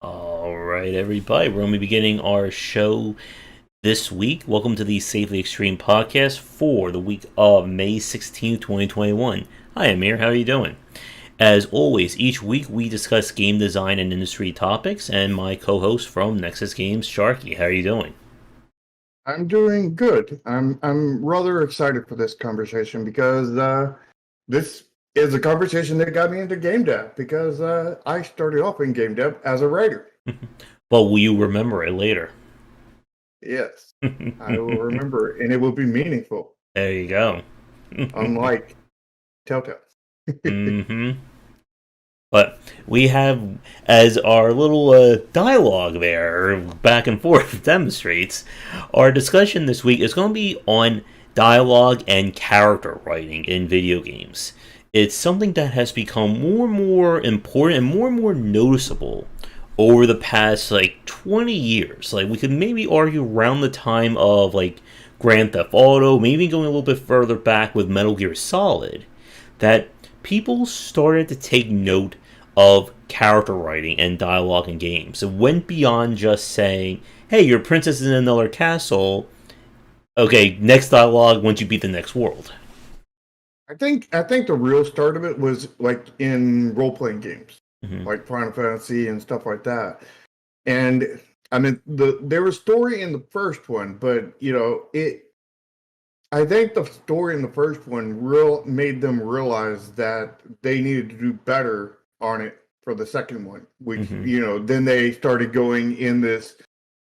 All right, everybody. We're going to be beginning our show this week. Welcome to the Safely Extreme podcast for the week of May 16th, 2021. Hi, Amir. How are you doing? As always, each week we discuss game design and industry topics, and my co host from Nexus Games, Sharky. How are you doing? I'm doing good. I'm rather excited for this conversation because this is a conversation that got me into game dev because I started off in game dev as a writer. Well, will you remember it later? Yes, I will remember it, and it will be meaningful, There you go. unlike Telltale. hmm But we have, as our little dialogue there, back and forth, demonstrates, our discussion this week is going to be on dialogue and character writing in video games. It's something that has become more and more important and more noticeable over the past, 20 years. Like, we could maybe argue around the time of, Grand Theft Auto, maybe going a little bit further back with Metal Gear Solid, that people started to take note of character writing and dialogue in games. It went beyond just saying, hey, your princess is in another castle. Okay, next dialogue once you beat the next world. I think the real start of it was like in role playing games, Mm-hmm. like Final Fantasy and stuff like that. And I mean, there was story in the first one, but it. I think the story in the first one made them realize that they needed to do better on it for the second one, which Mm-hmm. then they started going in this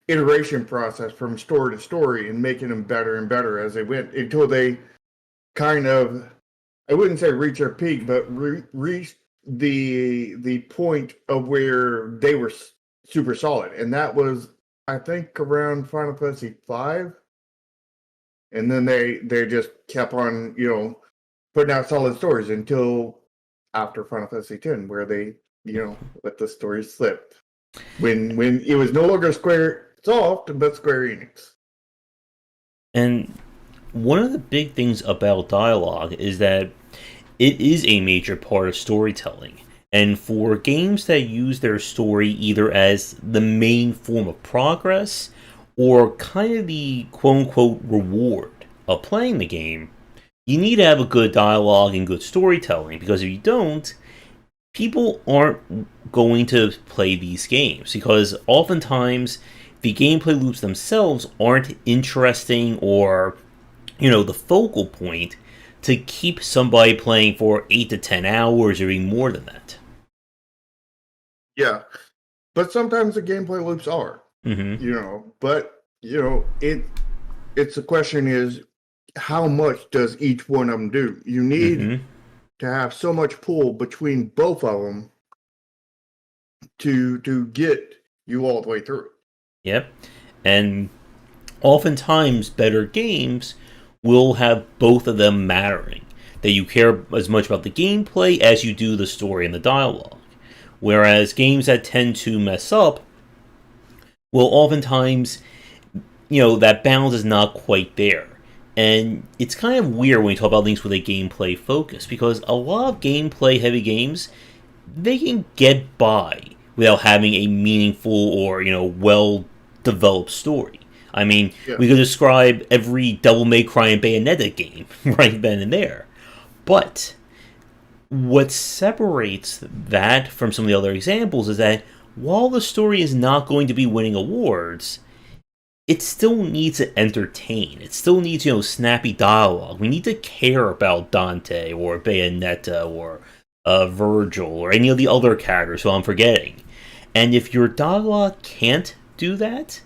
iteration process from story to story and making them better and better as they went until they kind of, I wouldn't say reach their peak, but reached the point of where they were super solid, and that was I think around Final Fantasy 5, and then they just kept on putting out solid stories until after Final Fantasy 10, where they let the story slip when it was no longer Square Soft but Square Enix. And one of the big things about dialogue is that it is a major part of storytelling. And for games that use their story either as the main form of progress or kind of the quote unquote reward of playing the game, you need to have a good dialogue and good storytelling because if you don't, people aren't going to play these games because oftentimes the gameplay loops themselves aren't interesting or the focal point to keep somebody playing for 8 to 10 hours or even more than that. Yeah, but sometimes the gameplay loops are, Mm-hmm. but it's the question is how much does each one of them do? You need Mm-hmm. to have so much pull between both of them to get you all the way through. Yep. And oftentimes better games will have both of them mattering. That you care as much about the gameplay as you do the story and the dialogue. Whereas games that tend to mess up will oftentimes, that balance is not quite there. And it's kind of weird when you talk about things with a gameplay focus because a lot of gameplay heavy games they can get by without having a meaningful or well developed story. I mean, Yeah. we could describe every Devil May Cry and Bayonetta game right then and there. But what separates that from some of the other examples is that while the story is not going to be winning awards, it still needs to entertain. It still needs, snappy dialogue. We need to care about Dante or Bayonetta or Virgil or any of the other characters who I'm forgetting. And if your dialogue can't do that,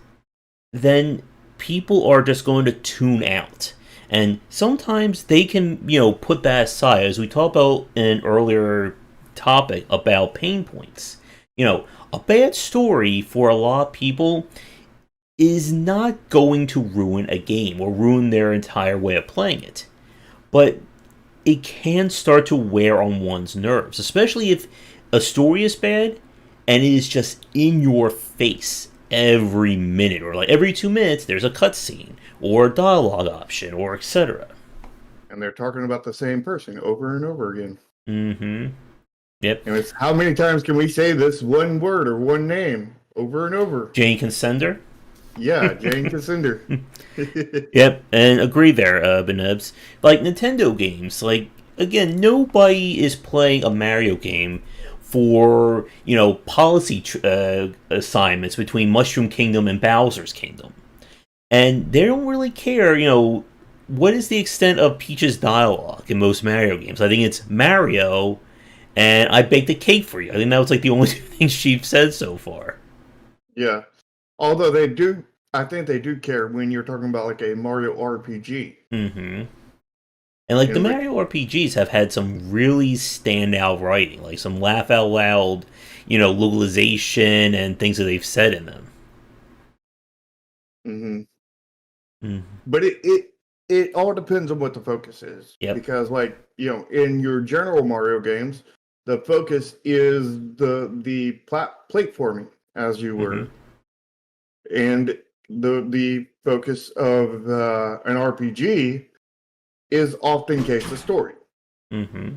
then people are just going to tune out. And sometimes they can, put that aside, as we talked about in an earlier topic about pain points. A bad story for a lot of people is not going to ruin a game or ruin their entire way of playing it. But it can start to wear on one's nerves, especially if a story is bad and it is just in your face every minute, or like every 2 minutes, there's a cutscene or a dialogue option, or etc. And they're talking about the same person over and over again. Mm-hmm. Yep. And it's how many times can we say this one word or one name over and over? Jane Consender. Yeah, Jane Cassandra. Yep, and agree there, Benebs. Like Nintendo games, like again, nobody is playing a Mario game for policy assignments between Mushroom Kingdom and Bowser's Kingdom, and they don't really care. What is the extent of Peach's dialogue in most Mario games? I think it's Mario, and I baked a cake for you. I think that was like the only two things she's said so far. Yeah. Although they do, I think they do care when you're talking about like a Mario RPG. Mm-hmm. And like the Mario RPGs have had some really standout writing, like some laugh out loud, localization and things that they've said in them. Mm-hmm. Mm-hmm. But it all depends on what the focus is. Yep. Because like, in your general Mario games, the focus is the platforming, as you were. Mm-hmm. And the focus of an RPG is often case the story. Mm-hmm.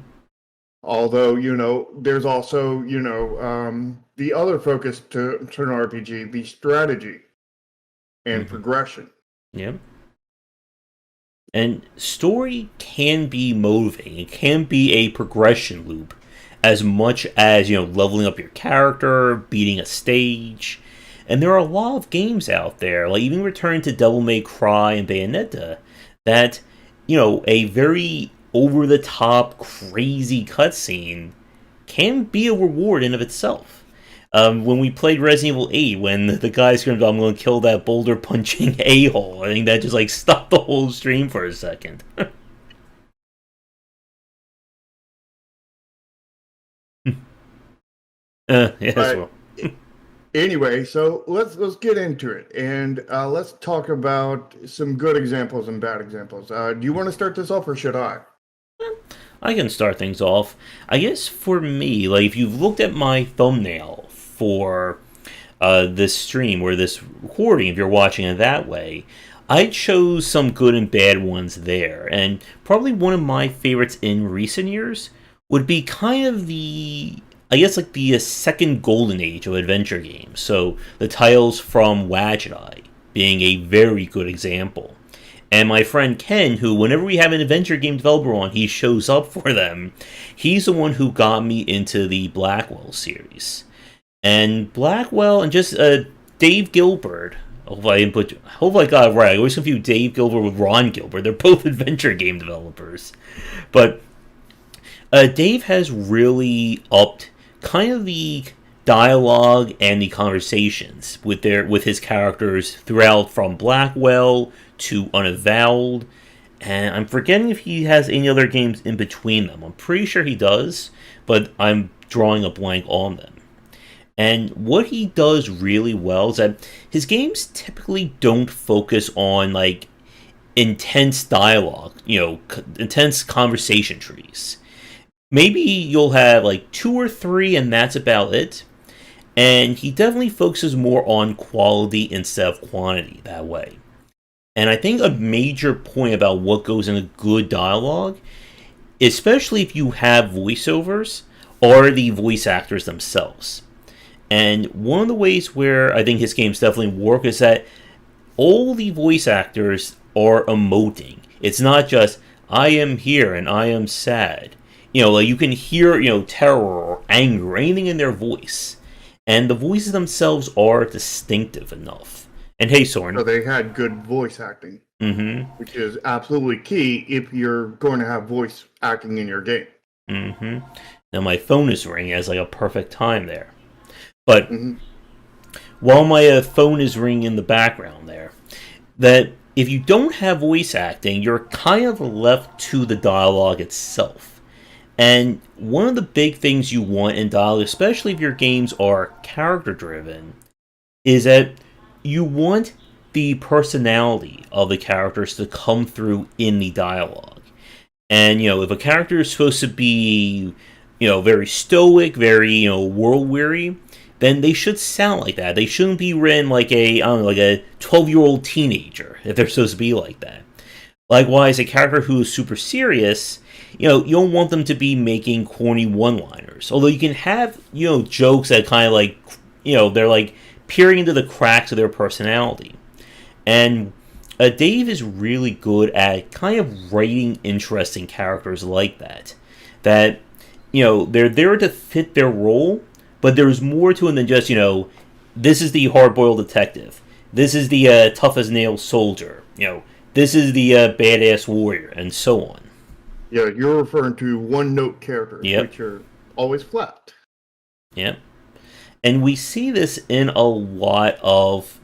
Although, there's also, the other focus to an RPG, the strategy and progression. Yep. And story can be motivating. It can be a progression loop as much as, leveling up your character, beating a stage. And there are a lot of games out there, like even returning to Devil May Cry and Bayonetta, that, a very over-the-top, crazy cutscene can be a reward in of itself. When we played Resident Evil 8, when the guy screamed, "I'm going to kill that boulder-punching a-hole," I think that just, stopped the whole stream for a second. Yes, well. Anyway, so let's get into it, and let's talk about some good examples and bad examples. Do you want to start this off, or should I? I can start things off. I guess for me, if you've looked at my thumbnail for this stream or this recording, if you're watching it that way, I chose some good and bad ones there, and probably one of my favorites in recent years would be kind of the second golden age of adventure games. So the titles from Wadget being a very good example. And my friend Ken, who whenever we have an adventure game developer on, he shows up for them. He's the one who got me into the Blackwell series. And Blackwell and just Dave Gilbert. Hope I got it right. I always confuse Dave Gilbert with Ron Gilbert. They're both adventure game developers. But Dave has really upped kind of the dialogue and the conversations with his characters throughout, from Blackwell to Unavowed, and I'm forgetting if he has any other games in between them. I'm pretty sure he does, but I'm drawing a blank on them. And what he does really well is that his games typically don't focus on intense dialogue, intense conversation trees. Maybe you'll have 2 or 3 and that's about it. And he definitely focuses more on quality instead of quantity that way. And I think a major point about what goes into good dialogue, especially if you have voiceovers, are the voice actors themselves. And one of the ways where I think his games definitely work is that all the voice actors are emoting. It's not just, "I am here and I am sad." You can hear, terror or anger or anything in their voice. And the voices themselves are distinctive enough. And hey, Soren. So they had good voice acting. Mm-hmm. Which is absolutely key if you're going to have voice acting in your game. Mm-hmm. Now my phone is ringing as a perfect time there. But while my phone is ringing in the background there, that if you don't have voice acting, you're kind of left to the dialogue itself. And one of the big things you want in dialogue, especially if your games are character-driven, is that you want the personality of the characters to come through in the dialogue. And, if a character is supposed to be, very stoic, very, world-weary, then they should sound like that. They shouldn't be written like a 12-year-old teenager, if they're supposed to be like that. Likewise, a character who is super serious, you don't want them to be making corny one-liners. Although you can have, jokes that kind of like, they're like peering into the cracks of their personality. And Dave is really good at kind of writing interesting characters like that. That, they're there to fit their role, but there's more to them than just, this is the hard-boiled detective. This is the tough as nails soldier. This is the badass warrior, and so on. Yeah, you're referring to one-note characters, Yep. which are always flat. Yep. And we see this in a lot of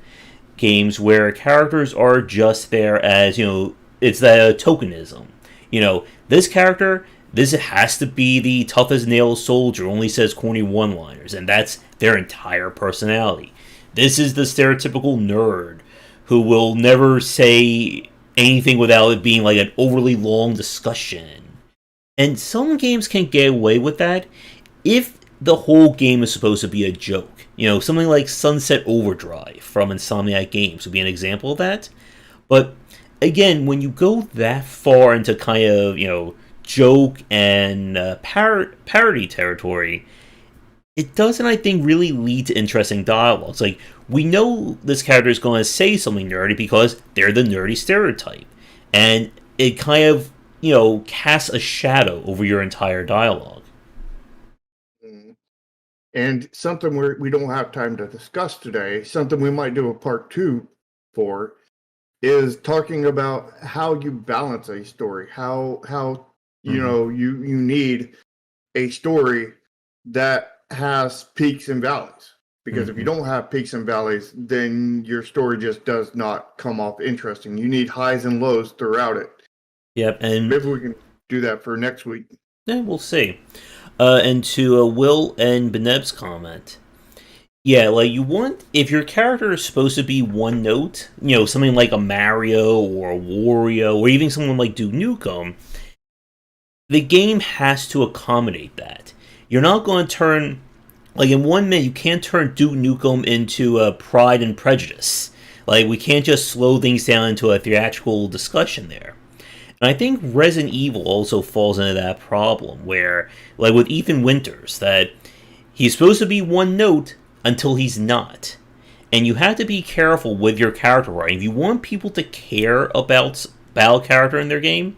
games where characters are just there as, it's the tokenism. This character, this has to be the tough as nails soldier, only says corny one-liners, and that's their entire personality. This is the stereotypical nerd who will never say anything without it being like an overly long discussion. And some games can get away with that if the whole game is supposed to be a joke. Something like Sunset Overdrive from Insomniac Games would be an example of that. But again, when you go that far into kind of, joke and parody territory, it doesn't, I think, really lead to interesting dialogues. Like, we know this character is going to say something nerdy because they're the nerdy stereotype. And it kind of, casts a shadow over your entire dialogue. And something we don't have time to discuss today, something we might do a part 2 for, is talking about how you balance a story. How you need a story that has peaks and valleys. Because if you don't have peaks and valleys, then your story just does not come off interesting. You need highs and lows throughout it. Yep, and maybe we can do that for next week. Yeah, we'll see. And to Will and Beneb's comment, yeah, like you want, if your character is supposed to be one note, something like a Mario or a Wario or even someone like Duke Nukem, the game has to accommodate that. You're not going to turn, like in 1 minute, you can't turn Duke Nukem into Pride and Prejudice. Like, we can't just slow things down into a theatrical discussion there. And I think Resident Evil also falls into that problem, where, like with Ethan Winters, that he's supposed to be one note until he's not. And you have to be careful with your character writing. If you want people to care about a character in their game,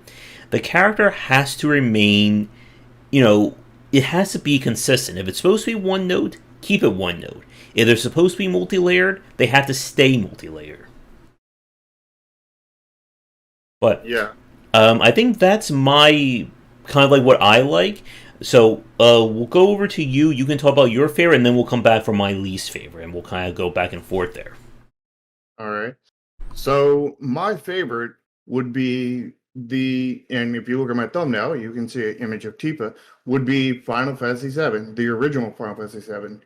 the character has to remain, it has to be consistent. If it's supposed to be one note, keep it one note. If they're supposed to be multi-layered, they have to stay multi-layered. But yeah. I think that's my kind of like what I like. So we'll go over to you. You can talk about your favorite, and then we'll come back for my least favorite, and we'll kind of go back and forth there. All right. So my favorite would be and if you look at my thumbnail, you can see an image of Tifa, would be Final Fantasy VII, the original Final Fantasy VII.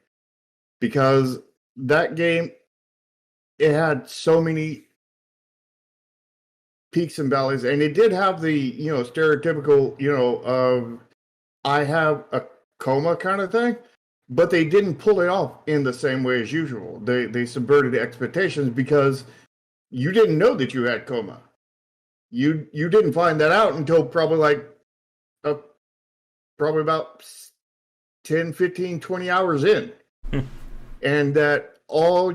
Because that game, it had so many peaks and valleys, and it did have the stereotypical of I have a coma kind of thing, but they didn't pull it off in the same way as usual. They subverted the expectations because you didn't know that you had coma. You didn't find that out until probably probably about 10, 15, 20 hours in. And that all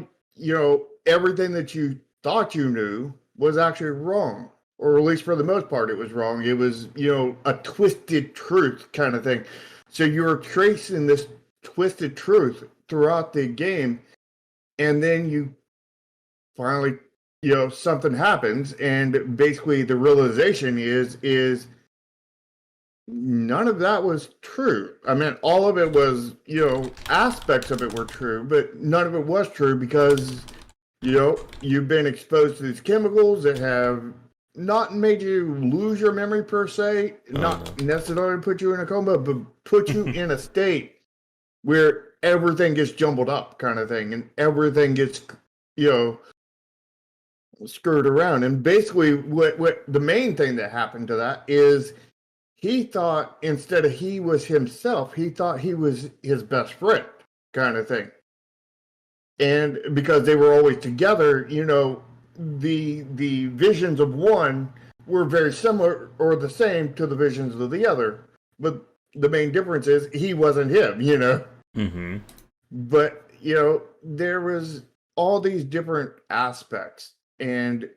everything that you thought you knew was actually wrong, or at least for the most part it was wrong. It was a twisted truth kind of thing. So you were tracing this twisted truth throughout the game, and then you finally something happens, and basically the realization is none of that was true. I mean, all of it was aspects of it were true, but none of it was true because you've been exposed to these chemicals that have not made you lose your memory per se, not necessarily put you in a coma, but put you in a state where everything gets jumbled up kind of thing, and everything gets, screwed around. And basically what the main thing that happened to that is he thought instead of he was himself, he thought he was his best friend kind of thing. And because they were always together, the visions of one were very similar or the same to the visions of the other. But the main difference is he wasn't him, you know? Mm-hmm. But, you know, there was all these different aspects and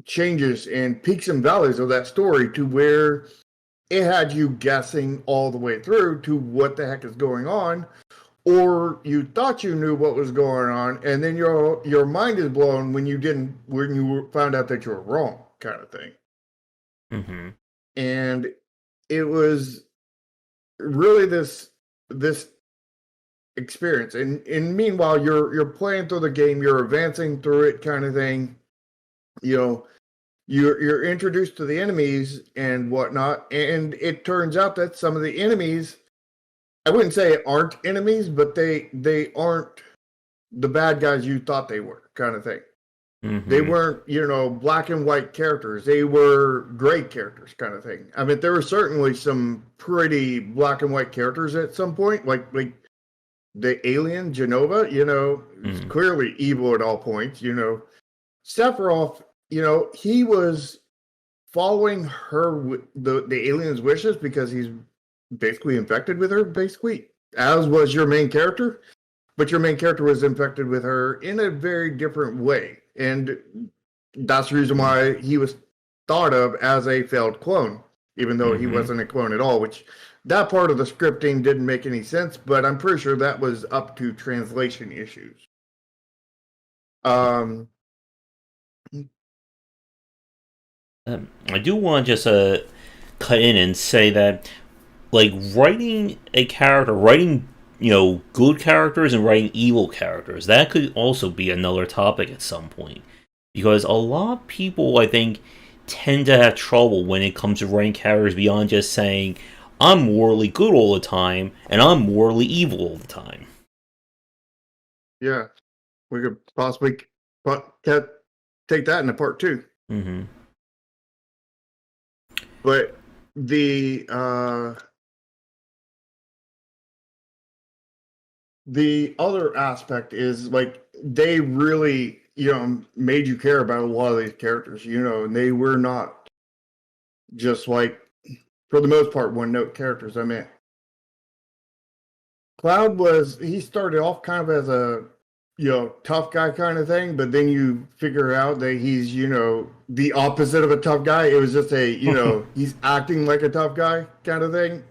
changes and peaks and valleys of that story to where it had you guessing all the way through to what the heck is going on, or you thought you knew what was going on, and then your mind is blown when you found out that you were wrong, kind of thing. Mm-hmm. And it was really this experience, and meanwhile you're playing through the game, you're advancing through it, kind of thing. You know, you're introduced to the enemies and whatnot, and it turns out that some of the enemies, I wouldn't say aren't enemies, but they aren't the bad guys you thought they were, kind of thing. Mm-hmm. They weren't, you know, black and white characters. They were gray characters, kind of thing. I mean, there were certainly some pretty black and white characters at some point, like the alien Genova, you know, is clearly evil at all points. You know, Sephiroth, you know, he was following her the alien's wishes because he's basically infected with her, basically, as was your main character. But your main character was infected with her in a very different way. And that's the reason why he was thought of as a failed clone, even though he wasn't a clone at all, which that part of the scripting didn't make any sense, but I'm pretty sure that was up to translation issues. I do want to just cut in and say that, like, writing a character, writing, you know, good characters and writing evil characters, that could also be another topic at some point. Because a lot of people, I think, tend to have trouble when it comes to writing characters beyond just saying, I'm morally good all the time, and I'm morally evil all the time. Yeah, we could possibly take that into part 2. Mm-hmm. But the other aspect is, like, they really, you know, made you care about a lot of these characters, you know, and they were not just, like, for the most part, one-note characters. I mean, Cloud he started off kind of as a, you know, tough guy kind of thing, but then you figure out that he's, you know, the opposite of a tough guy. It was just a, you know, he's acting like a tough guy kind of thing.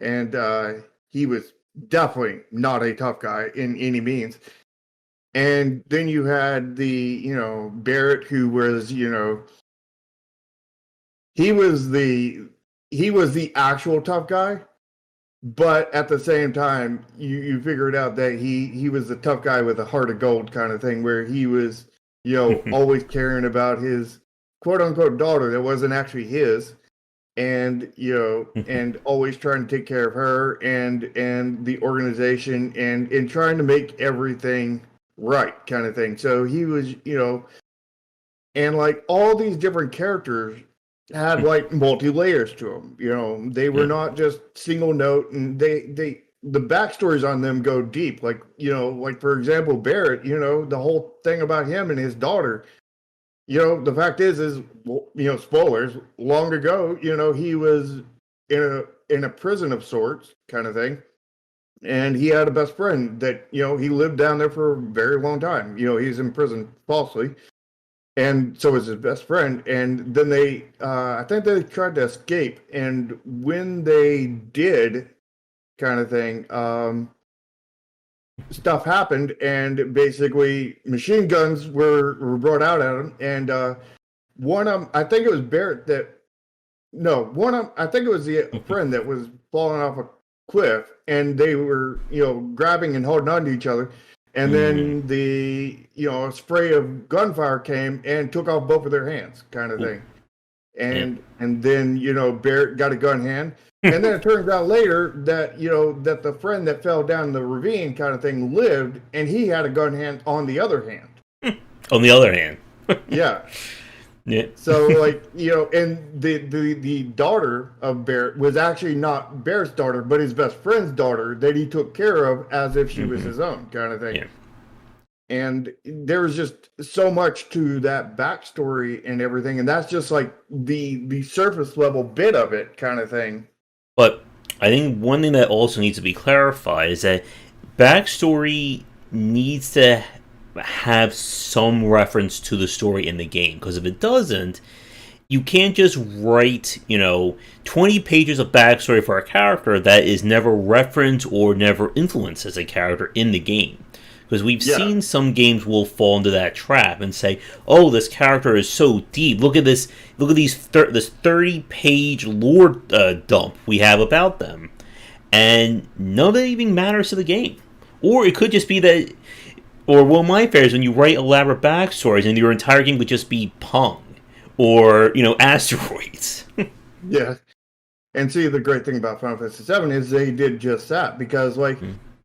And he was definitely not a tough guy in any means. And then you had the, you know, Barrett, who was, you know, he was the actual tough guy, but at the same time, you figured out that he was the tough guy with a heart of gold kind of thing, where he was, you know, always caring about his quote unquote daughter that wasn't actually his, and, you know, and always trying to take care of her and the organization and trying to make everything right, kind of thing. So he was, you know, and like all these different characters had like multi layers to them. You know, they were not just single note, and the backstories on them go deep. Like, you know, like for example, Barrett. You know, the whole thing about him and his daughter. You know, the fact is, you know, spoilers. Long ago, you know, he was in a prison of sorts, kind of thing, and he had a best friend that, you know, he lived down there for a very long time. You know, he's in prison falsely. And so was his best friend. And then they, I think they tried to escape. And when they did, kind of thing, stuff happened. And basically, machine guns were brought out at him. And one of them, I think it was Barrett that, no, one of them, I think it was the friend that was falling off a cliff. And they were, you know, grabbing and holding on to each other. And then the, you know, a spray of gunfire came and took off both of their hands, kind of thing. And then, you know, Barrett got a gun hand. And then it turns out later that, you know, that the friend that fell down the ravine kind of thing lived, and he had a gun hand on the other hand. On the other hand. Yeah. Yeah. So, like, you know, and the daughter of Barrett was actually not Barrett's daughter, but his best friend's daughter that he took care of as if she was his own, kind of thing. Yeah. And there's just so much to that backstory and everything, and that's just like the surface level bit of it kind of thing. But I think one thing that also needs to be clarified is that backstory needs to have some reference to the story in the game, because if it doesn't, you can't just write, 20 pages of backstory for a character that is never referenced or never influenced as a character in the game. Because we've seen some games will fall into that trap and say, "Oh, this character is so deep. Look at this. Look at this 30-page lore dump we have about them," and none of it even matters to the game. Or it could just be that, or one of my favorites is when you write elaborate backstories and your entire game could just be Pong or asteroids. Yeah, and see, the great thing about Final Fantasy VII is they did just that, because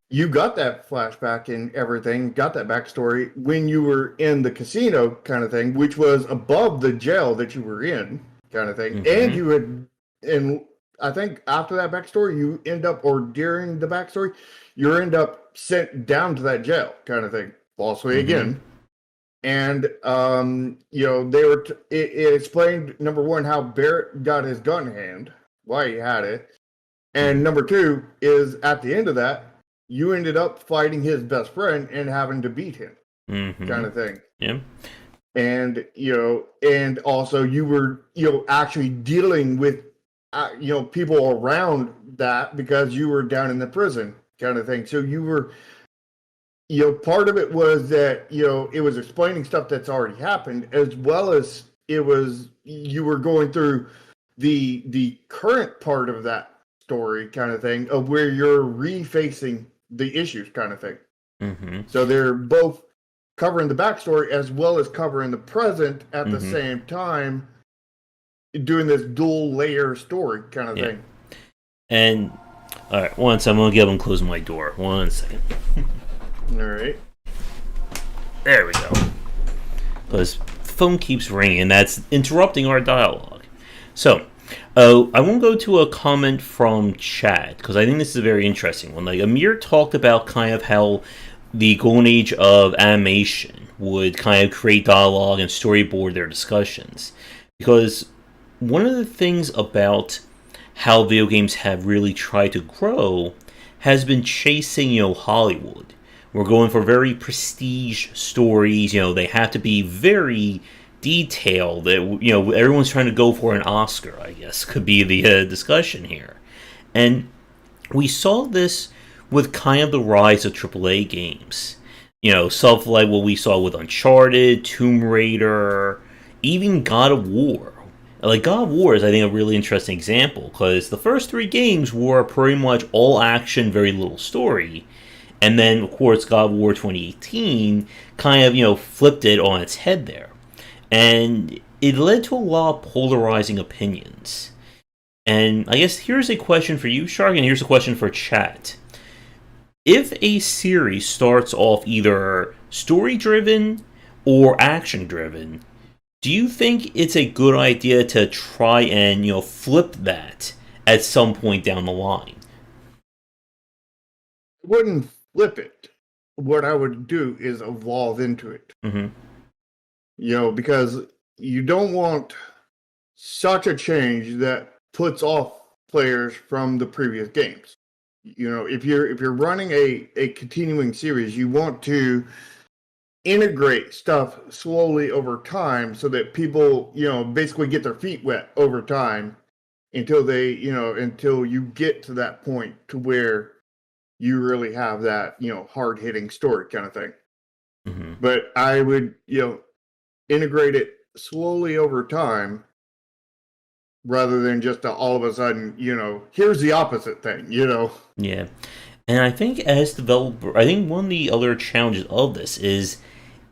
you got that flashback and everything, got that backstory when you were in the casino kind of thing, which was above the jail that you were in kind of thing. And you had, and I think after that backstory, you end up, or during the backstory, you end up sent down to that jail kind of thing, falsely again. And, they were, it explained, number one, how Barrett got his gun in hand, why he had it. And number two is, at the end of that, you ended up fighting his best friend and having to beat him, kind of thing. Yeah. And, and also you were, actually dealing with, people around that, because you were down in the prison kind of thing. So you were, part of it was that, it was explaining stuff that's already happened, as well as you were going through the current part of that story kind of thing, of where you're refacing the issues kind of thing. So they're both covering the backstory as well as covering the present at the same time, doing this dual layer story kind of thing. And all right, once I'm gonna get up and close my door. 1 second. All right. There we go. Because the phone keeps ringing, and that's interrupting our dialogue. So, I won't go to a comment from chat, because I think this is a very interesting one. Like, Amir talked about kind of how the golden age of animation would kind of create dialogue and storyboard their discussions. Because one of the things about how video games have really tried to grow has been chasing, Hollywood. We're going for very prestige stories. They have to be very detailed. That everyone's trying to go for an Oscar, I guess, could be the discussion here. And we saw this with kind of the rise of AAA games. Stuff like what we saw with Uncharted, Tomb Raider, even God of War. Like, God of War is, I think, a really interesting example, because the first 3 games were pretty much all action, very little story. And then, of course, God of War 2018 kind of, flipped it on its head there. And it led to a lot of polarizing opinions. And I guess here's a question for you, Shark, and here's a question for chat. If a series starts off either story-driven or action-driven, do you think it's a good idea to try and, flip that at some point down the line? I wouldn't flip it. What I would do is evolve into it. Because you don't want such a change that puts off players from the previous games. If you're running a continuing series, you want to integrate stuff slowly over time, so that people, basically get their feet wet over time, until until you get to that point to where you really have that, hard-hitting story kind of thing. But I would, integrate it slowly over time, rather than just all of a sudden, here's the opposite thing, Yeah. And I think as developer, I think one of the other challenges of this is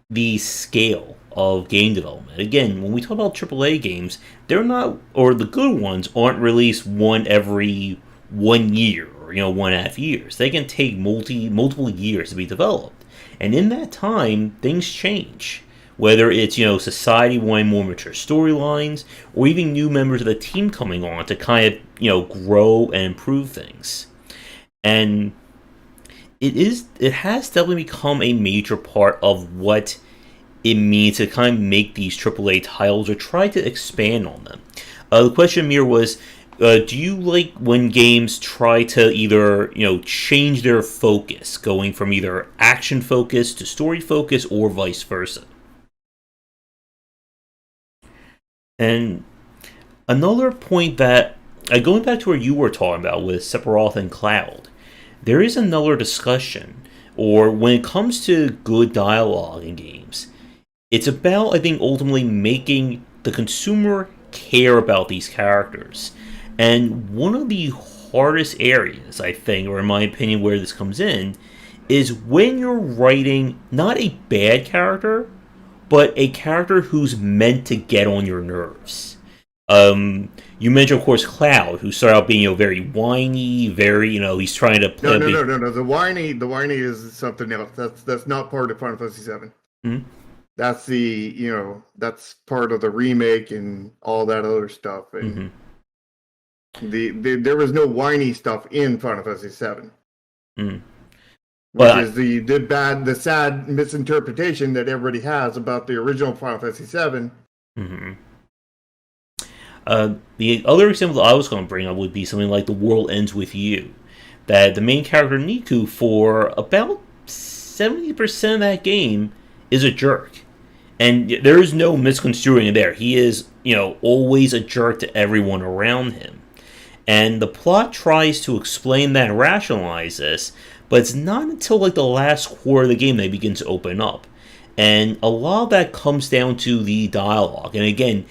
the scale of game development. Again, when we talk about AAA games, they're not, or the good ones aren't released one every 1 year or 1.5 years. They can take multiple years to be developed, and in that time, things change. Whether it's society wanting more mature storylines, or even new members of the team coming on to kind of grow and improve things. And It has definitely become a major part of what it means to kind of make these AAA titles or try to expand on them. The question, Mir, was, do you like when games try to either change their focus, going from either action focus to story focus, or vice versa? And another point that, going back to where you were talking about with Sephiroth and Cloud, there is another discussion, or when it comes to good dialogue in games, it's about, I think, ultimately making the consumer care about these characters. And one of the hardest areas, I think, or in my opinion, where this comes in, is when you're writing not a bad character, but a character who's meant to get on your nerves. You mentioned, of course, Cloud, who started out being very whiny, very he's trying to No, play. no, no, no, no. The whiny is something else. That's not part of Final Fantasy VII. Hmm? That's that's part of the remake and all that other stuff. And there was no whiny stuff in Final Fantasy VII, which But is the sad misinterpretation that everybody has about the original Final Fantasy VII. The other example that I was going to bring up would be something like The World Ends With You. That the main character, Niku, for about 70% of that game, is a jerk. And there is no misconstruing it there. He is, always a jerk to everyone around him. And the plot tries to explain that and rationalize this, but it's not until like the last quarter of the game that it begins to open up. And a lot of that comes down to the dialogue. And again,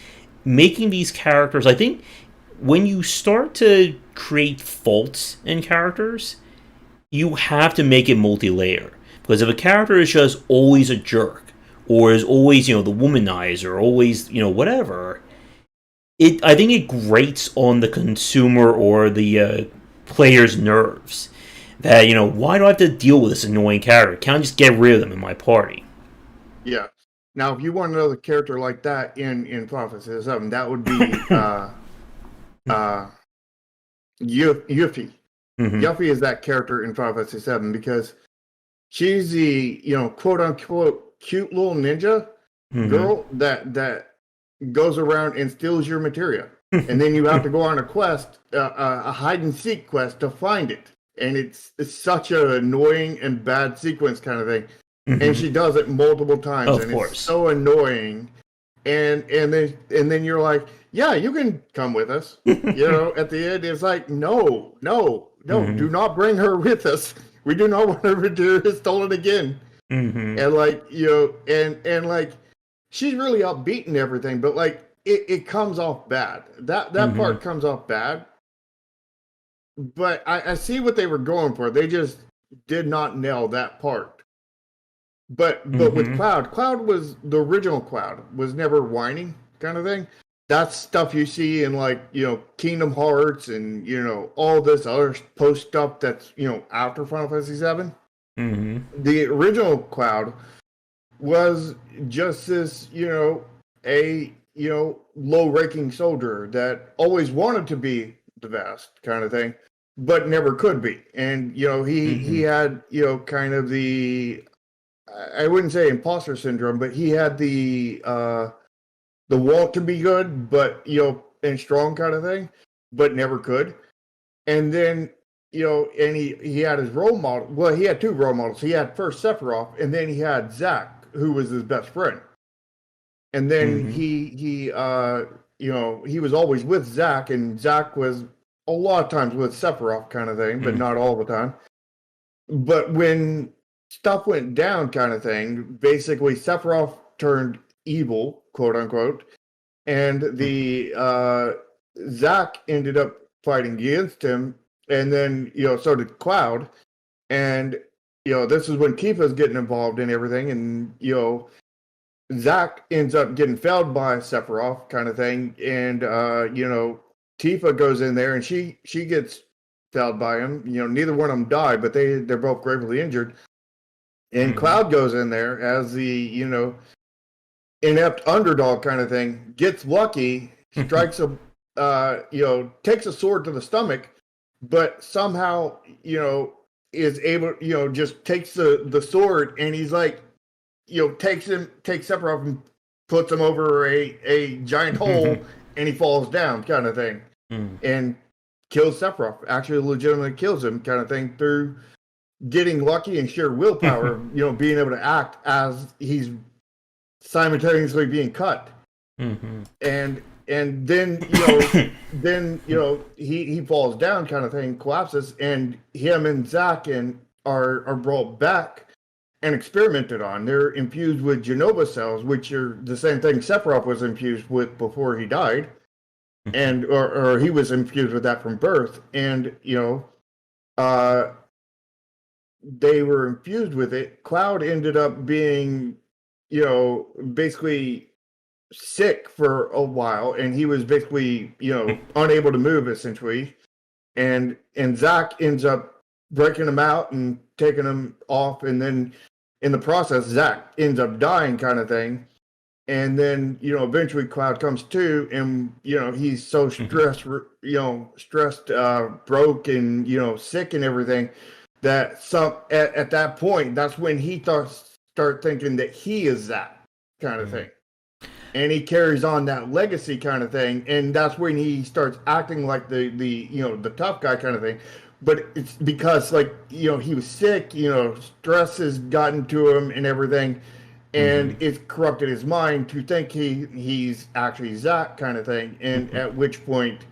making these characters, I think when you start to create faults in characters, you have to make it multi-layer. Because if a character is just always a jerk, or is always, the womanizer, always, whatever, I think it grates on the consumer or the player's nerves. That, why do I have to deal with this annoying character? Can't I just get rid of them in my party? Yeah. Now, if you want another character like that in Final Fantasy VII, that would be Yuffie. Yuffie is that character in Final Fantasy VII because she's the quote unquote cute little ninja girl that goes around and steals your materia, and then you have to go on a quest, a hide and seek quest to find it, and it's such an annoying and bad sequence kind of thing. And she does it multiple times, and it's so annoying. And then you're like, yeah, you can come with us. At the end, it's like, no, do not bring her with us. We do not want her to stolen again. And like and like she's really upbeat and everything, but like it comes off bad. That part comes off bad. But I see what they were going for. They just did not nail that part. But with Cloud was the original Cloud was never whining kind of thing. That's stuff you see in like Kingdom Hearts and all this other post stuff that's after Final Fantasy VII. The original Cloud was just this a low ranking soldier that always wanted to be the best kind of thing, but never could be. And he had kind of the, I wouldn't say imposter syndrome, but he had the want to be good, but and strong kind of thing, but never could. And then and he had his role model. Well, he had two role models. He had first Sephiroth, and then he had Zack, who was his best friend. And then he was always with Zack, and Zack was a lot of times with Sephiroth kind of thing, but not all the time. But when stuff went down kind of thing, basically Sephiroth turned evil, quote unquote, and the Zack ended up fighting against him, and then so did Cloud, and this is when Tifa's getting involved in everything, and Zack ends up getting failed by Sephiroth kind of thing, and Tifa goes in there and she gets failed by him. Neither one of them die, but they're both gravely injured. And Cloud goes in there as the inept underdog kind of thing, gets lucky, strikes takes a sword to the stomach, but somehow is able, just takes the sword, and he's like, takes Sephiroth and puts him over a giant hole, and he falls down, kind of thing, and kills Sephiroth. Actually, legitimately kills him, kind of thing, through getting lucky and sheer willpower. Being able to act as he's simultaneously being cut, and then he falls down, kind of thing, collapses, and him and Zack are brought back and experimented on. They're infused with Genova cells, which are the same thing Sephiroth was infused with before he died, and or he was infused with that from birth, and they were infused with it. Cloud ended up being, basically sick for a while, and he was basically, unable to move, essentially. And Zack ends up breaking him out and taking him off, and then in the process, Zack ends up dying, kind of thing. And then, eventually Cloud comes to, and, he's so stressed, broke, and, sick and everything, that at that point, that's when he start thinking that he is that kind of thing. And he carries on that legacy, kind of thing, and that's when he starts acting like the tough guy, kind of thing. But it's because, like, he was sick, stress has gotten to him and everything, and it's corrupted his mind to think he's actually Zack, kind of thing. And at which point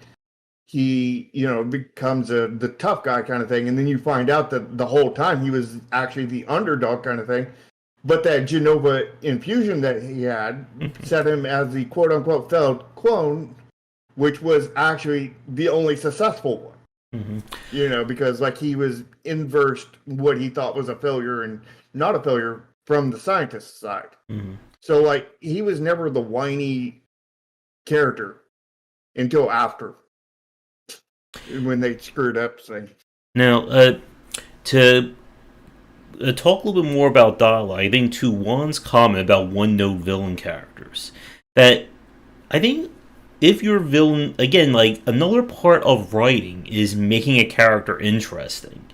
he, becomes the tough guy, kind of thing. And then you find out that the whole time he was actually the underdog, kind of thing. But that Genova infusion that he had set him as the quote-unquote failed clone, which was actually the only successful one. Because, like, he was inversed what he thought was a failure and not a failure from the scientist's side. So, like, he was never the whiny character until after, when they screwed up. So. Now, to talk a little bit more about dialogue, I think to Juan's comment about one-note villain characters, that I think if your villain, again, like, another part of writing is making a character interesting.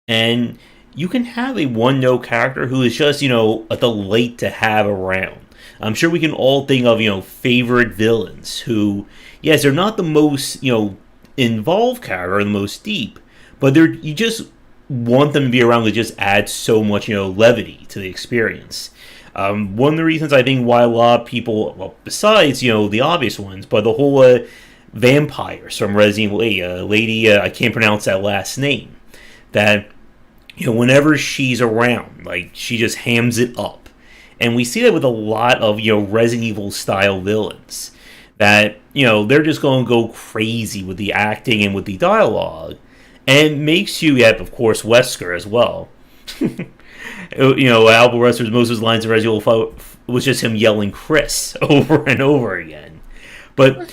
And you can have a one-note character who is just, a delight to have around. I'm sure we can all think of, favorite villains who, yes, they're not the most, involved character or the most deep, but you just want them to be around to just add so much, levity to the experience. One of the reasons I think why a lot of people, well, besides, the obvious ones, but the whole vampires from Resident Evil 8, lady, I can't pronounce that last name, that, whenever she's around, like, she just hams it up. And we see that with a lot of, Resident Evil style villains, that, they're just going to go crazy with the acting and with the dialogue. And it makes you, of course, Wesker as well. Albert Wesker's most of his lines in Resident Evil 5 was just him yelling Chris over and over again. But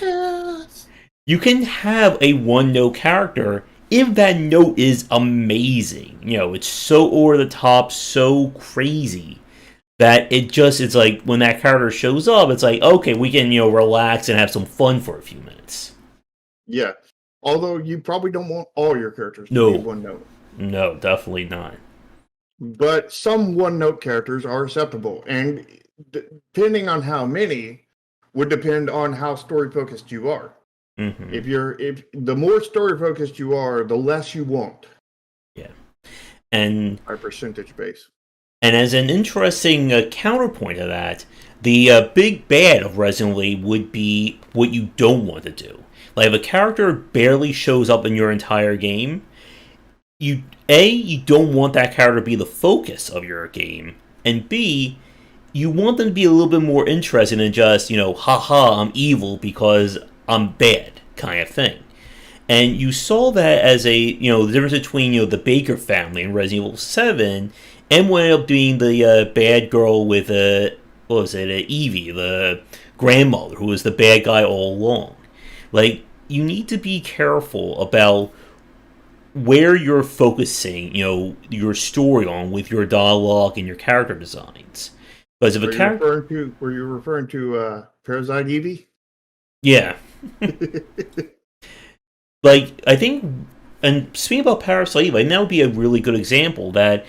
you can have a one-note character if that note is amazing. It's so over the top, so crazy, that it's like, when that character shows up, it's like, okay, we can, relax and have some fun for a few minutes. Yeah. Although you probably don't want all your characters to be one note. No, definitely not. But some one-note characters are acceptable, and depending on how many would depend on how story-focused you are. If the more story-focused you are, the less you want. Yeah, and our percentage base. And as an interesting counterpoint to that, the big bad of Resident Evil would be what you don't want to do. Like, if a character barely shows up in your entire game, you don't want that character to be the focus of your game, and B, you want them to be a little bit more interesting than just, haha, I'm evil because I'm bad kind of thing. And you saw that as the difference between, the Baker family in Resident Evil 7 and what ended up being the bad girl with, Evie, the grandmother, who was the bad guy all along. Like, you need to be careful about where you're focusing, your story on with your dialogue and your character designs. Because if a character, were you referring to Parasite Evie? Yeah. Like, I think And speaking about Parasite Eve, I think that would be a really good example that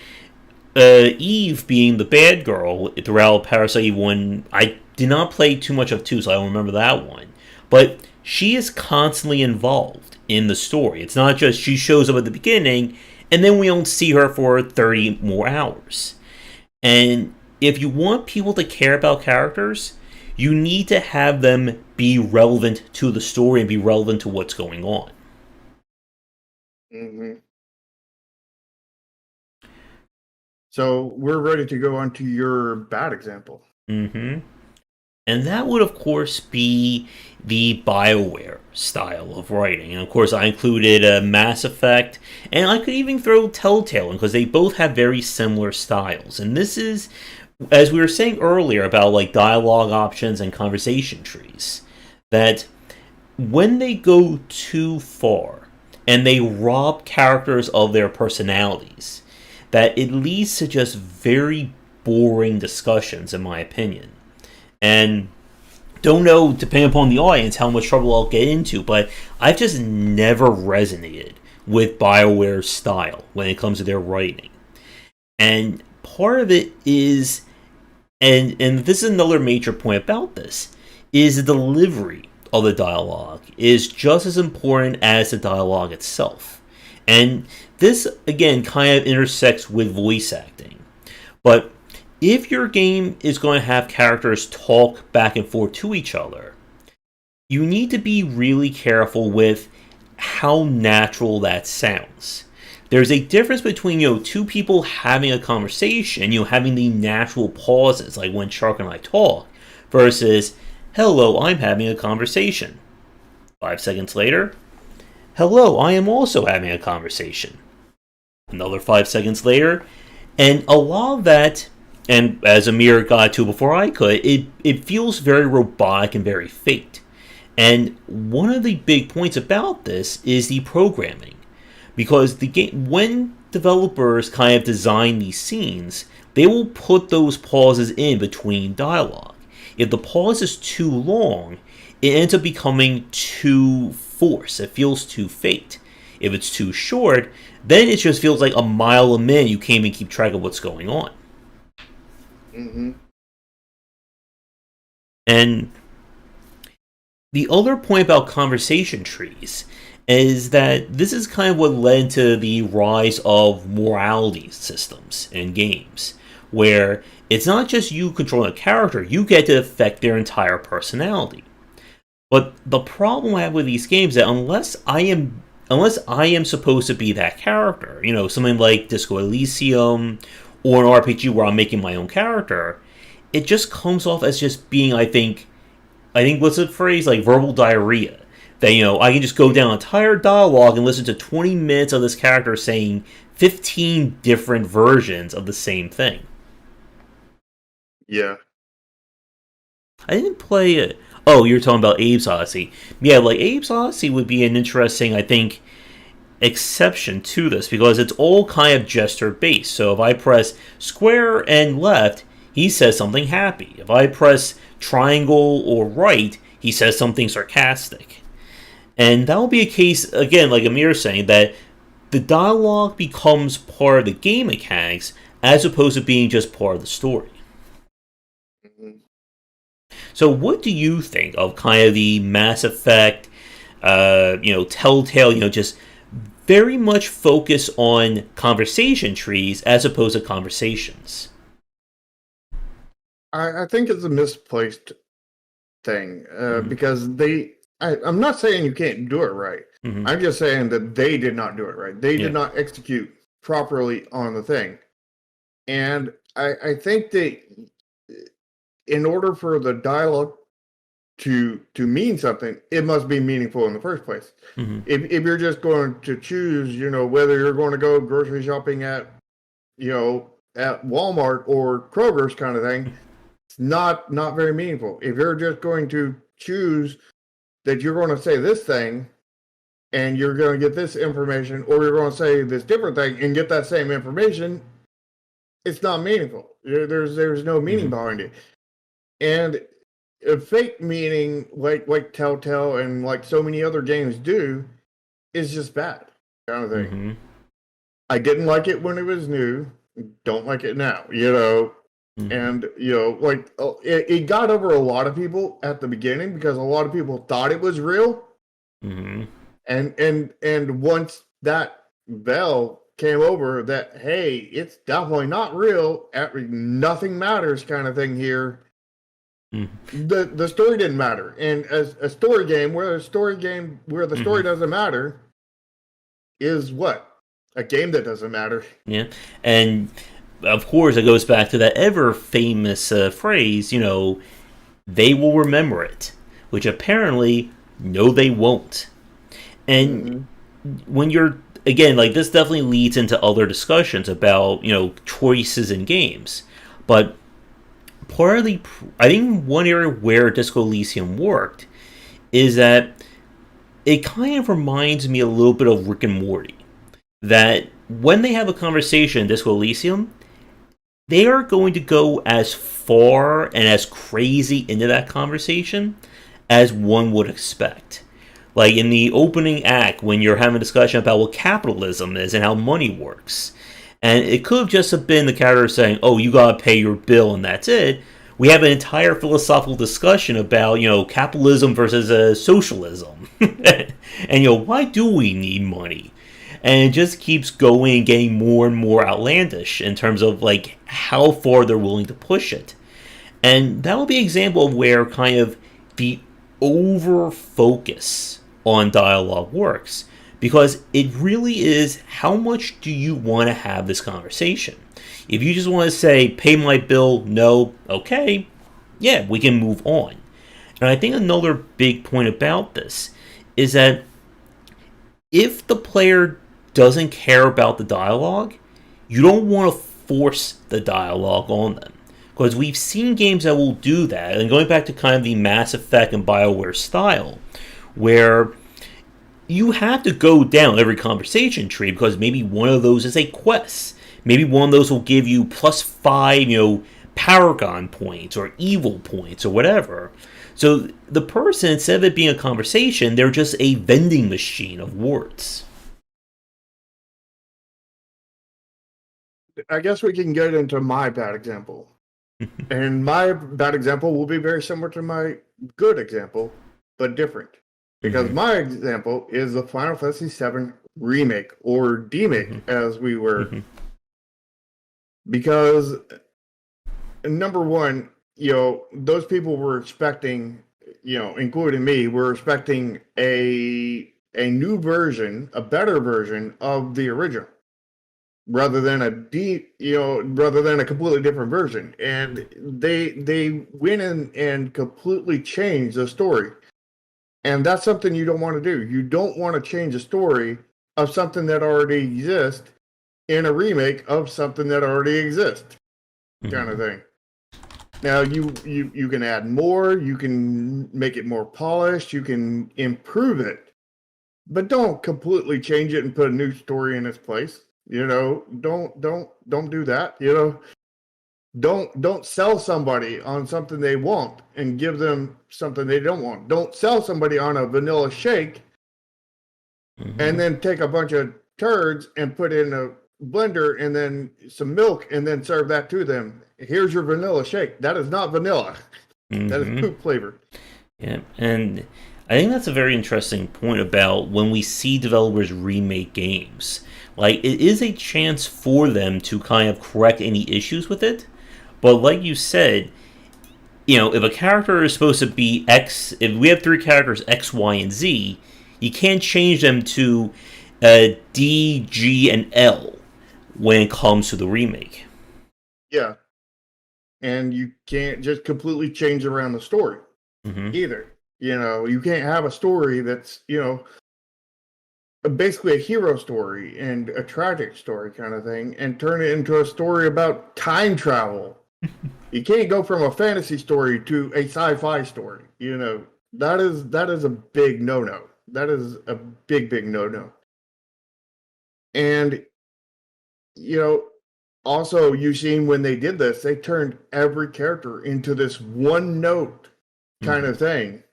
Eve being the bad girl throughout Parasite Eve 1, I did not play too much of 2, so I don't remember that one. But she is constantly involved in the story. It's not just she shows up at the beginning and then we don't see her for 30 more hours. And if you want people to care about characters, you need to have them be relevant to the story and be relevant to what's going on. Hmm. So we're ready to go on to your bad example. Mm-hmm. And that would, of course, be the BioWare style of writing. And of course, I included Mass Effect, and I could even throw Telltale in because they both have very similar styles. And this is, as we were saying earlier about like dialogue options and conversation trees, that when they go too far and they rob characters of their personalities, that it leads to just very boring discussions, in my opinion. And don't know, depending upon the audience, how much trouble I'll get into, but I've just never resonated with BioWare's style when it comes to their writing. And part of it is, and this is another major point about this, is the delivery of the dialogue is just as important as the dialogue itself. And this, again, kind of intersects with voice acting. But if your game is going to have characters talk back and forth to each other, you need to be really careful with how natural that sounds. There's a difference between, two people having a conversation, having the natural pauses, like when Shark and I talk, versus, hello, I'm having a conversation. 5 seconds later, hello, I am also having a conversation. Another 5 seconds later, and a lot of that, and as Amir got to before I could, it feels very robotic and very faked. And one of the big points about this is the programming. Because the game, when developers kind of design these scenes, they will put those pauses in between dialogue. If the pause is too long, it ends up becoming too forced. It feels too faked. If it's too short, then it just feels like a mile a minute. You can't even keep track of what's going on. Mm-hmm. And the other point about conversation trees is that this is kind of what led to the rise of morality systems in games, where it's not just you controlling a character, you get to affect their entire personality. But the problem I have with these games is that unless I am supposed to be that character, something like Disco Elysium or an RPG where I'm making my own character, it just comes off as just being, I think what's the phrase, like verbal diarrhea. That, I can just go down entire dialogue and listen to 20 minutes of this character saying 15 different versions of the same thing. Yeah. I didn't play it. Oh, you're talking about Abe's Odyssey. Yeah, like Abe's Odyssey would be an interesting, I think, exception to this because it's all kind of gesture based. So if I press square and left, he says something happy. If I press triangle or right, he says something sarcastic. And that will be a case, again, like Amir's saying, that the dialogue becomes part of the game mechanics as opposed to being just part of the story. Mm-hmm. So what do you think of kind of the Mass Effect, Telltale, just very much focus on conversation trees as opposed to conversations? I think it's a misplaced thing because I'm not saying you can't do it right. Mm-hmm. I'm just saying that they did not do it right. They Yeah. did not execute properly on the thing. And I think that in order for the dialogue to mean something, it must be meaningful in the first place. Mm-hmm. If you're just going to choose, whether you're going to go grocery shopping at Walmart or Kroger's kind of thing, it's not very meaningful. If you're just going to choose that you're going to say this thing and you're going to get this information, or you're going to say this different thing and get that same information, it's not meaningful. There's no meaning behind it. And a fake meaning, like Telltale and like so many other games do, is just bad. kind of thing. Mm-hmm. I didn't like it when it was new. Don't like it now, you know. Mm-hmm. And like it got over a lot of people at the beginning because a lot of people thought it was real, Mm-hmm. and once that bell came over that hey, it's definitely not real. Nothing matters, kind of thing here. Mm-hmm. The story didn't matter, and as a story game where the story Mm-hmm. doesn't matter is what a game that doesn't matter. Yeah, and of course, it goes back to that ever famous phrase. They will remember it, which apparently, no, they won't. And Mm-hmm. when you're again like this, definitely leads into other discussions about choices in games, but partly, I think one area where Disco Elysium worked is that it kind of reminds me a little bit of Rick and Morty. That when they have a conversation in Disco Elysium, they are going to go as far and as crazy into that conversation as one would expect. Like in the opening act, when you're having a discussion about what capitalism is and how money works. And it could have just have been the character saying, oh, you gotta pay your bill and that's it. We have an entire philosophical discussion about, capitalism versus socialism. And, why do we need money? And it just keeps going and getting more and more outlandish in terms of like how far they're willing to push it. And that would be an example of where kind of the over focus on dialogue works, because it really is how much do you want to have this conversation. If you just want to say pay my bill, no, okay, yeah, we can move on. And I think another big point about this is that if the player doesn't care about the dialogue, you don't want to force the dialogue on them. Because we've seen games that will do that, and going back to kind of the Mass Effect and BioWare style, where you have to go down every conversation tree because maybe one of those is a quest. Maybe one of those will give you +5, Paragon points or evil points or whatever. So the person, instead of it being a conversation, they're just a vending machine of words. I guess we can get into my bad example. And my bad example will be very similar to my good example, but different. Because Mm-hmm. my example is the Final Fantasy VII remake or demake, Mm-hmm. as we were. Mm-hmm. Because number one, those people were expecting, including me, were expecting a new version, a better version of the original, rather than rather than a completely different version. And they went in and completely changed the story. And that's something you don't want to do. You don't want to change the story of something that already exists in a remake of something that already exists, kind of Mm-hmm. thing. Now you can add more, you can make it more polished, you can improve it, but don't completely change it and put a new story in its place. Don't do that. Don't sell somebody on something they want and give them something they don't want. Don't sell somebody on a vanilla shake and Mm-hmm. then take a bunch of turds and put in a blender and then some milk and then serve that to them. Here's your vanilla shake. That is not vanilla. That is Mm-hmm. poop flavor. Yeah, and I think that's a very interesting point about when we see developers remake games. Like, it is a chance for them to kind of correct any issues with it. But like you said, if a character is supposed to be X, if we have three characters X, Y, and Z, you can't change them to D, G, and L when it comes to the remake. Yeah. And you can't just completely change around the story Mm-hmm. either. You can't have a story that's, basically a hero story and a tragic story kind of thing and turn it into a story about time travel. You can't go from a fantasy story to a sci-fi story. That is a big no-no. That is a big no-no. And you know, also you've seen when they did this, they turned every character into this one note kind Mm-hmm. of thing.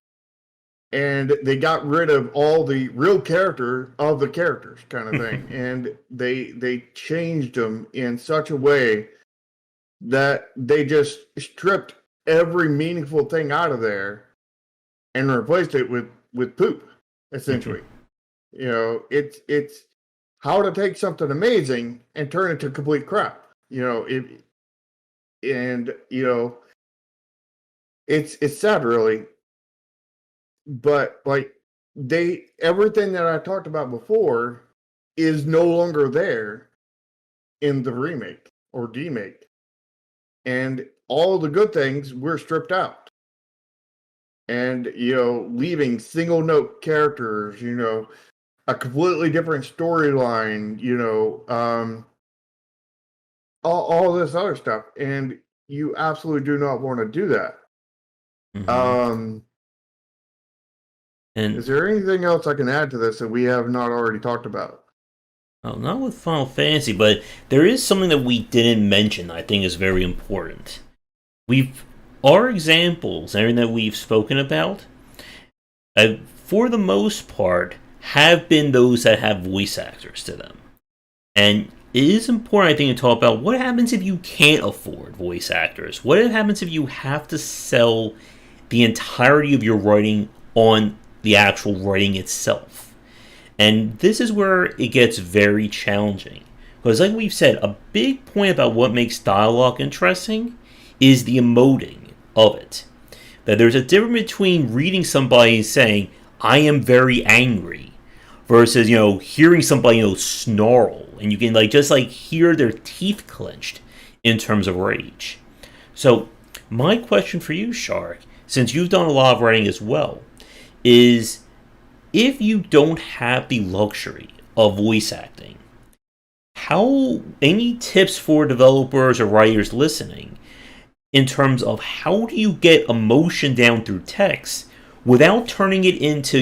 and they got rid of all the real character of the characters, kind of thing, and they changed them in such a way that they just stripped every meaningful thing out of there and replaced it with poop, essentially. It's how to take something amazing and turn it to complete crap. It's sad, really. But like everything that I talked about before is no longer there in the remake or demake, and all the good things were stripped out, and leaving single note characters, a completely different storyline, all this other stuff, and you absolutely do not want to do that. And Is there anything else I can add to this that we have not already talked about? well, not with Final Fantasy, but there is something that we didn't mention that I think is very important. We've Our examples, everything that we've spoken about, for the most part, have been those that have voice actors to them. And it is important, I think, to talk about what happens if you can't afford voice actors. What happens if you have to sell the entirety of your writing on the actual writing itself? And this is where it gets very challenging. Because, like we've said, a big point about what makes dialogue interesting is the emoting of it. That there's a difference between reading somebody saying, I am very angry, versus, hearing somebody, snarl. And you can, just hear their teeth clenched in terms of rage. So, my question for you, Shark, since you've done a lot of writing as well, is if you don't have the luxury of voice acting, any tips for developers or writers listening in terms of how do you get emotion down through text without turning it into,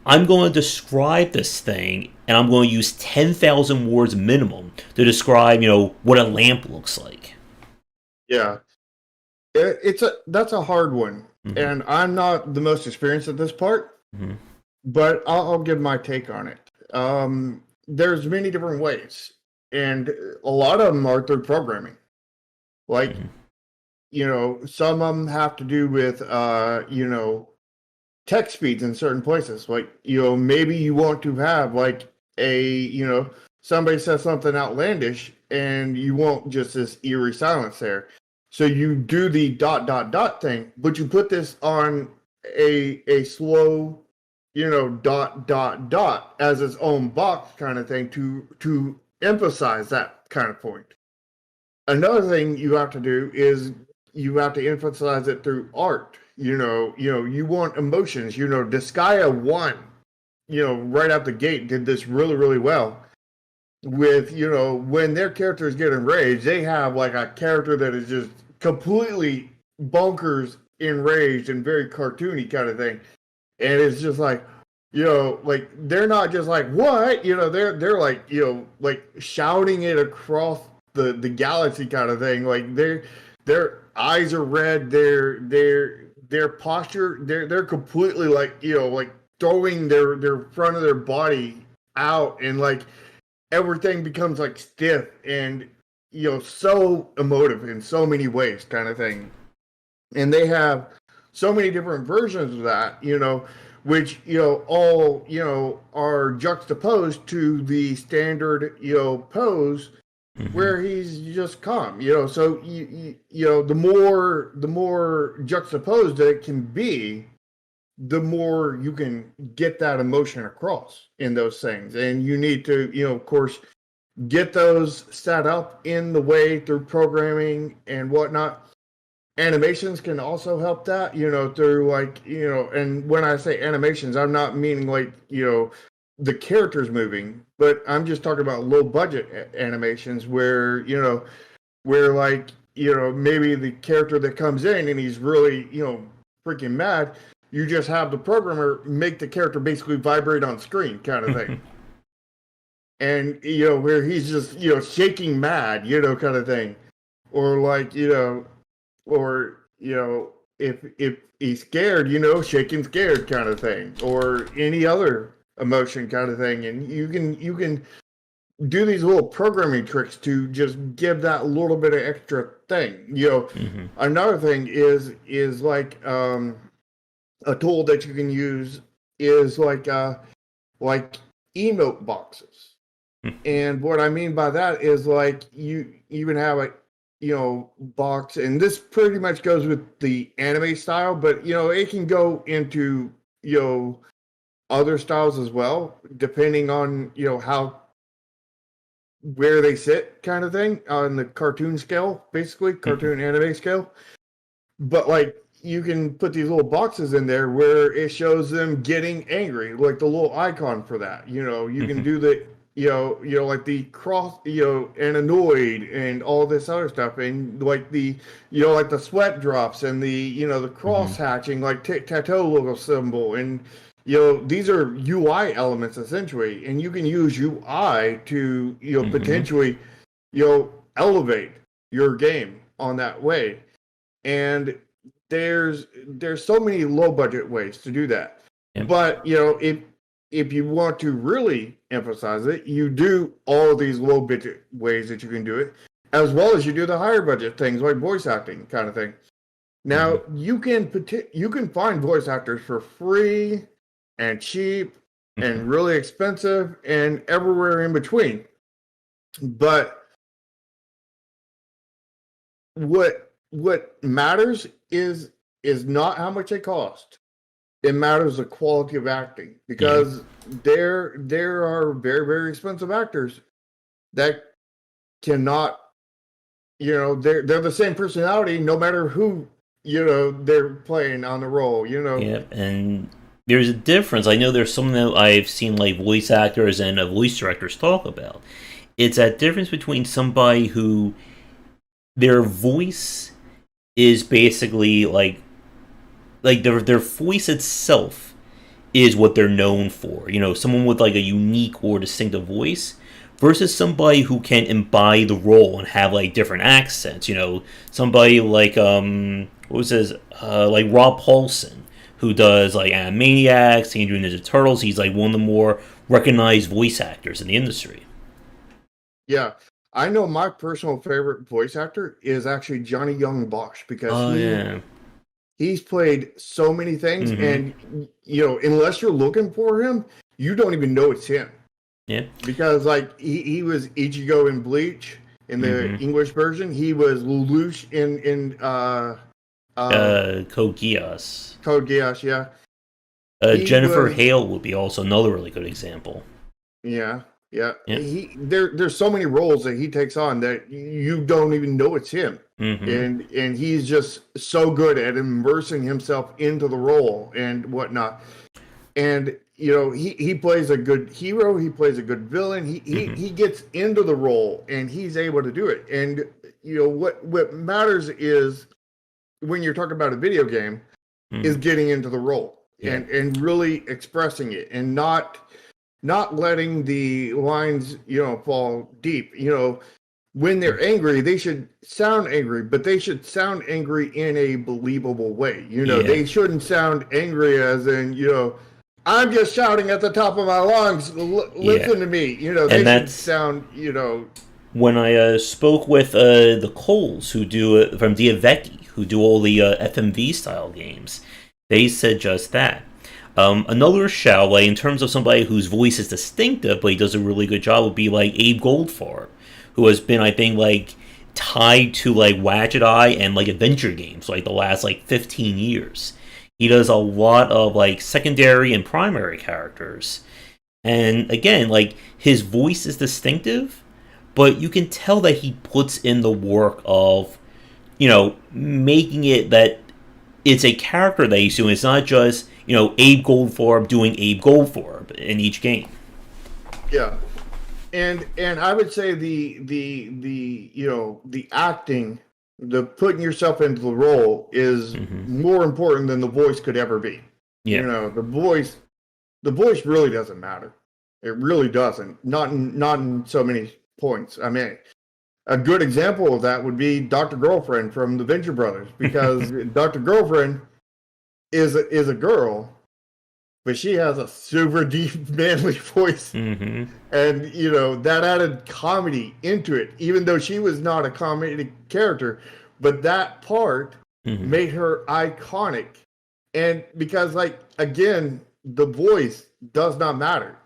I'm going to describe this thing and I'm going to use 10,000 words minimum to describe, what a lamp looks like. Yeah. That's a hard one. Mm-hmm. And I'm not the most experienced at this part, mm-hmm. but I'll give my take on it. There's many different ways, and a lot of them are through programming. Like, mm-hmm. Some of them have to do with, text speeds in certain places. Like, maybe you want to have like somebody says something outlandish and you want just this eerie silence there. So you do the ... thing, but you put this on a slow, ... as its own box kind of thing to emphasize that kind of point. Another thing you have to do is you have to emphasize it through art. You want emotions. Disgaea 1, right out the gate did this really, really well. With, when their characters get enraged, they have like a character that is just completely bonkers enraged and very cartoony kind of thing. And it's just like, like they're not just like, what? They're like, like shouting it across the galaxy kind of thing. Like their eyes are red, their posture, they're completely like, like throwing their front of their body out, and like everything becomes like stiff and so emotive in so many ways kind of thing. And they have so many different versions of that, which all are juxtaposed to the standard pose, mm-hmm. where he's just calm, so the more juxtaposed that it can be, the more you can get that emotion across in those things. And you need to, of course, get those set up in the way through programming and whatnot. Animations can also help that, through like, and when I say animations, I'm not meaning like, the characters moving, but I'm just talking about low budget animations where, where like, maybe the character that comes in and he's really, freaking mad, you just have the programmer make the character basically vibrate on screen kind of thing. And, where he's just, shaking mad, kind of thing. Or like, or, if he's scared, shaking scared kind of thing, or any other emotion kind of thing, and you can do these little programming tricks to just give that little bit of extra thing. Another thing is like a tool that you can use is like emote boxes. And what I mean by that is like you even have a box, and this pretty much goes with the anime style, but it can go into other styles as well, depending on how where they sit kind of thing on the cartoon scale, basically cartoon anime scale. But like you can put these little boxes in there where it shows them getting angry, like the little icon for that. You can do the like the cross, and annoyed and all this other stuff, and like the like the sweat drops and the the cross hatching, like tic-tac-toe logo symbol, and these are UI elements essentially, and you can use UI to potentially elevate your game on that way. And there's so many low budget ways to do that. Yep. But if you want to really emphasize it, you do all of these low budget ways that you can do it, as well as you do the higher budget things like voice acting kind of thing. Now you can find voice actors for free and cheap and really expensive and everywhere in between. But what matters is not how much they cost. It matters the quality of acting, because there are very, very expensive actors that cannot, they're the same personality no matter who they're playing on the role. Yeah, and there's a difference. I know there's something that I've seen like voice actors and voice directors talk about. It's that difference between somebody who their voice is basically like their voice itself is what they're known for. Someone with like a unique or distinctive voice versus somebody who can embody the role and have like different accents. Somebody like like Rob Paulson, who does like Animaniacs, Teenage Mutant Ninja Turtles. He's like one of the more recognized voice actors in the industry. Yeah. I know my personal favorite voice actor is actually Johnny Young Bosch, because he's played so many things, and unless you're looking for him, you don't even know it's him. Yeah. Because like he was Ichigo in Bleach in the English version. He was Lelouch in Code Geass. Code Geass, yeah. Jennifer Hale would be also another really good example. Yeah. Yeah. There's so many roles that he takes on that you don't even know it's him. And he's just so good at immersing himself into the role and whatnot. And he plays a good hero, he plays a good villain, he gets into the role and he's able to do it. And what matters is, when you're talking about a video game, is getting into the role and really expressing it, and not letting the lines fall deep. When they're angry, they should sound angry, but they should sound angry in a believable way. They shouldn't sound angry as in I'm just shouting at the top of my lungs, listen to me. They should sound When I spoke with the Coles, who do from Diavecchi, who do all the FMV style games, they said just that. Another shout, like in terms of somebody whose voice is distinctive, but he does a really good job, would be like Abe Goldfarb, who has been, I think, like tied to like Watchet Eye and like adventure games like the last like 15 years. He does a lot of like secondary and primary characters, and again, like his voice is distinctive, but you can tell that he puts in the work of making it that it's a character that he's doing. It's not just Abe Goldfarb doing Abe Goldfarb in each game. Yeah, and I would say the acting, the putting yourself into the role is more important than the voice could ever be. Yeah, the voice really doesn't matter. It really doesn't. Not in so many points. I mean, a good example of that would be Dr. Girlfriend from the Venture Brothers, because Dr. Girlfriend is a girl, but she has a super deep manly voice. Mm-hmm. And, you know, that added comedy into it, even though she was not a comedic character. But that part Mm-hmm. made her iconic. And because, like, again, the voice does not matter.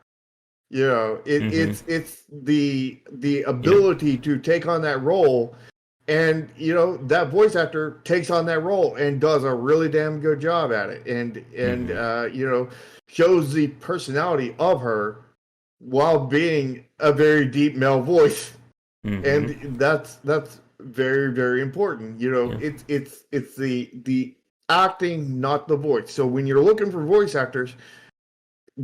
You know, Mm-hmm. it's the ability to take on that role, and you know that voice actor takes on that role and does a really damn good job at it, and Mm-hmm. you know, shows the personality of her while being a very deep male voice, Mm-hmm. and that's very very important. You know, Yeah. it's the acting, not the voice. So when you're looking for voice actors,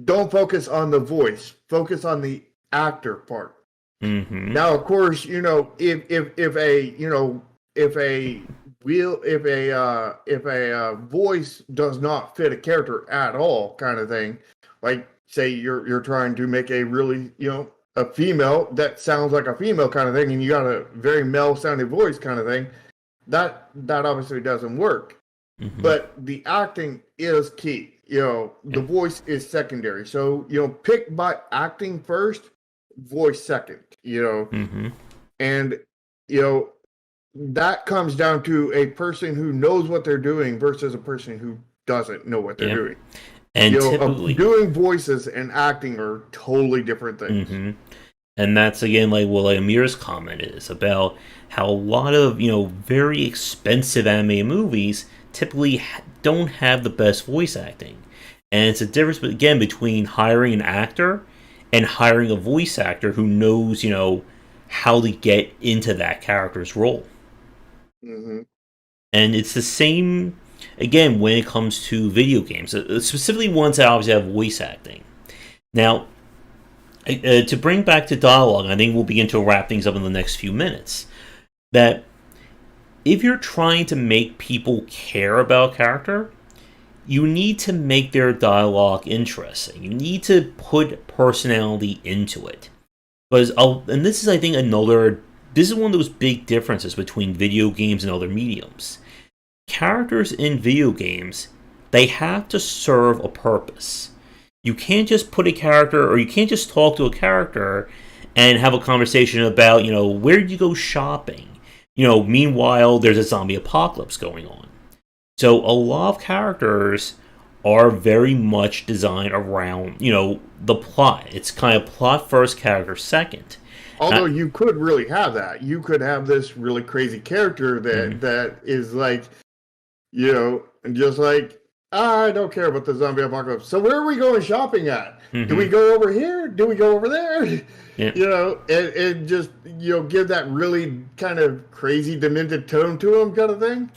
don't focus on the voice, focus on the actor part. Mm-hmm. Now, of course, you know, if a you know if a voice does not fit a character at all, kind of thing, like say you're trying to make a really, you know, a female that sounds like a female kind of thing, and you got a very male sounding voice kind of thing, that obviously doesn't work. Mm-hmm. But the acting is key. You know, the Yeah. voice is secondary. So, you know, pick by acting first, voice second, you know. Mm-hmm. And, you know, that comes down to a person who knows what they're doing versus a person who doesn't know what they're Yeah. doing. And You know, typically, doing voices and acting are totally different things. mm-hmm. And that's again like what like Amir's comment is about how a lot of very expensive anime movies typically don't have the best voice acting, and it's a difference again between hiring an actor and hiring a voice actor who knows how to get into that character's role. Hmm. And it's the same again when it comes to video games, specifically ones that obviously have voice acting. Now, to bring back to dialogue, I think we'll begin to wrap things up in the next few minutes. That if you're trying to make people care about character, you need to make their dialogue interesting. You need to put personality into it. Because, and this is, I think, this is one of those big differences between video games and other mediums. Characters in video games, they have to serve a purpose. You can't just put a character, or you can't just talk to a character and have a conversation about, where did you go shopping? Meanwhile, there's a zombie apocalypse going on. So a lot of characters are very much designed around, the plot. It's kind of plot first, character second. Although Uh, you could really have that. You could have this really crazy character mhm, that is like, you know, and just like, I don't care about the zombie apocalypse. So where are we going shopping at? Do we mhm, go over here? Do we go over there? yeah. You know, and just, you know, give that really kind of crazy, demented tone to him, kind of thing.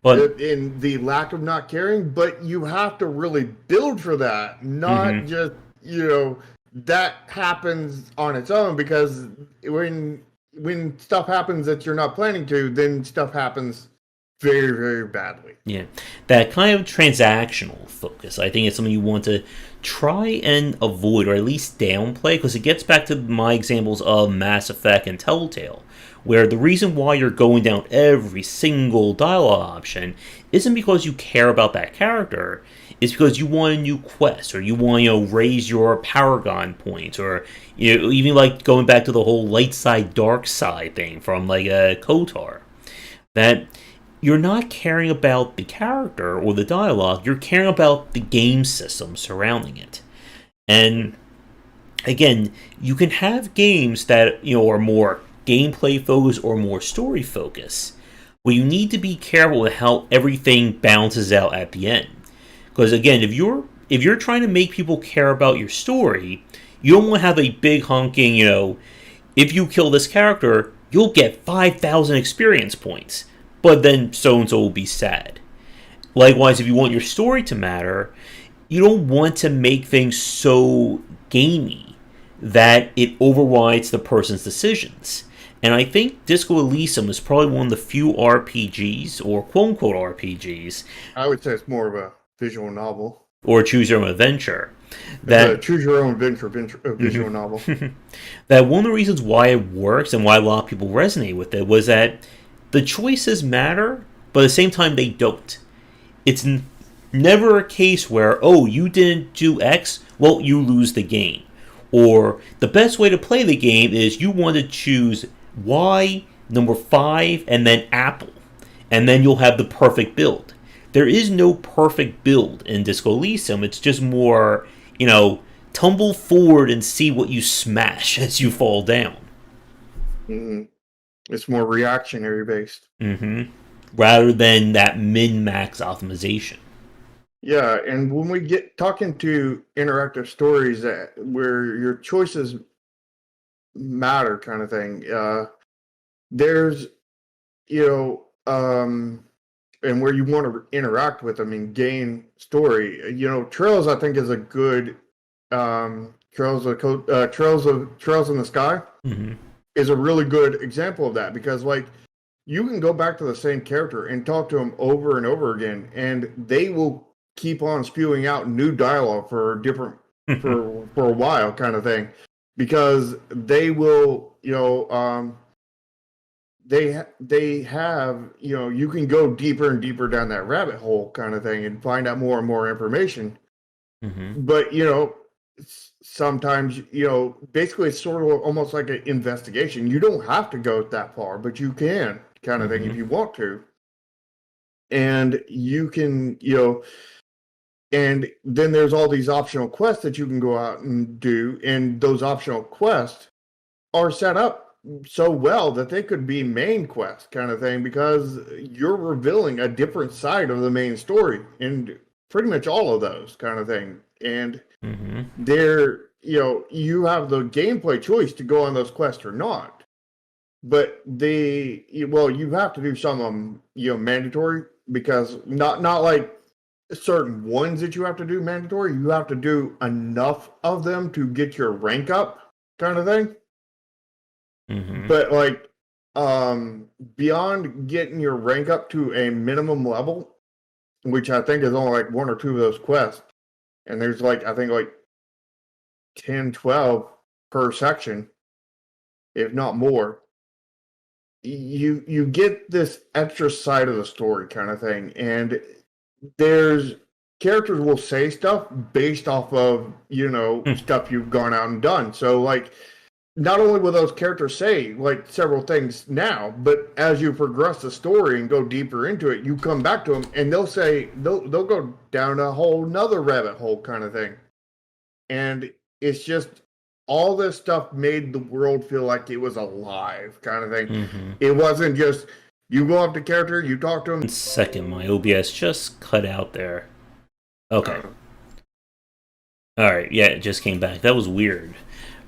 But In the lack of not caring, but you have to really build for that, not mhm, just, you know, that happens on its own, because when stuff happens that you're not planning to, then stuff happens very, very badly. yeah, that kind of transactional focus, I think, is something you want to try and avoid, or at least downplay, because it gets back to my examples of Mass Effect and Telltale, where the reason why you're going down every single dialogue option isn't because you care about that character. It's because you want a new quest, or you want raise your Paragon points, or even like going back to the whole light side dark side thing from like Kotar. That you're not caring about the character or the dialogue, you're caring about the game system surrounding it. And again, you can have games that, are more gameplay focused or more story focused, but you need to be careful with how everything balances out at the end. Because again, if you're trying to make people care about your story, you don't want to have a big honking, if you kill this character, you'll get 5,000 experience points, but then so and so will be sad. Likewise, if you want your story to matter, you don't want to make things so gamey that it overrides the person's decisions. And I think Disco Elysium is probably one of the few RPGs, or quote unquote RPGs. I would say it's more of a visual novel. or Choose Your Own Adventure. The Choose Your Own Adventure visual novel. That one of the reasons why it works and why a lot of people resonate with it was that the choices matter, but at the same time they don't. It's never a case where, oh, you didn't do X, well, you lose the game. Or the best way to play the game is you want to choose Y, number 5, and then Apple. And then you'll have the perfect build. There is no perfect build in Disco Elysium. It's just more, tumble forward and see what you smash as you fall down. Mm-hmm. It's more reactionary based. Mm-hmm. Rather than that min-max optimization. Yeah, and when we get talking to interactive stories where your choices matter kind of thing, there's, and where you want to interact with them and gain story. Trails I think is a good Trails in the Sky mm-hmm. is a really good example of that, because like you can go back to the same character and talk to them over and over again, and they will keep on spewing out new dialogue for a while kind of thing, because they will they have you can go deeper and deeper down that rabbit hole kind of thing and find out more and more information. Mm-hmm. But sometimes basically it's sort of almost like an investigation. You don't have to go that far, but you can kind of thing if you want to, and you can and then there's all these optional quests that you can go out and do, and those optional quests are set up so well that they could be main quests kind of thing, because you're revealing a different side of the main story in pretty much all of those kind of thing. And they're, you have the gameplay choice to go on those quests or not. But you have to do some of them, mandatory, because not like certain ones that you have to do mandatory. You have to do enough of them to get your rank up kind of thing. Mm-hmm. But like beyond getting your rank up to a minimum level, which I think is only like one or two of those quests, and there's like I think like 10, 12 per section, if not more, you get this extra side of the story kind of thing. And there's characters will say stuff based off of stuff you've gone out and done. So like not only will those characters say like several things now, but as you progress the story and go deeper into it, you come back to them and they'll go down a whole nother rabbit hole kind of thing. And it's just all this stuff made the world feel like it was alive kind of thing. Mm-hmm. It wasn't just you go up to character, you talk to them. 1 second, my OBS just cut out there. Okay. Alright, yeah, it just came back. That was weird.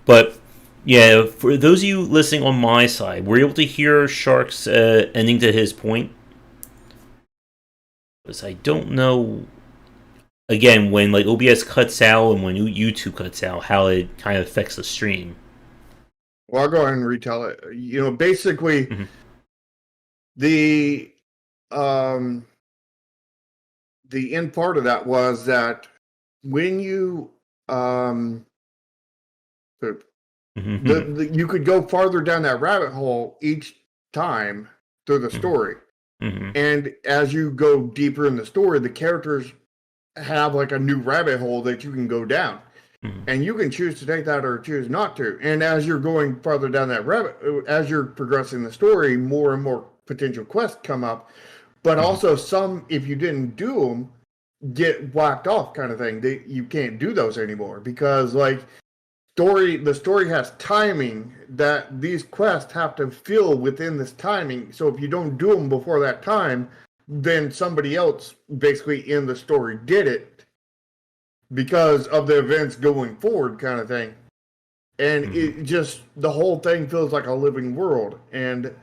But yeah, for those of you listening on my side, were you able to hear Shark's ending to his point? Because I don't know, again, when like OBS cuts out and when YouTube cuts out, how it kind of affects the stream. Well, I'll go ahead and retell it. Basically, the end part of that was that when you you could go farther down that rabbit hole each time through the story. And as you go deeper in the story, the characters have like a new rabbit hole that you can go down. And you can choose to take that or choose not to. And as you're going farther down that as you're progressing the story, more and more potential quests come up. But also some, if you didn't do them, get whacked off kind of thing. You can't do those anymore, because like the story has timing that these quests have to fill within this timing. So if you don't do them before that time, then somebody else basically in the story did it because of the events going forward kind of thing. And it just, the whole thing feels like a living world. And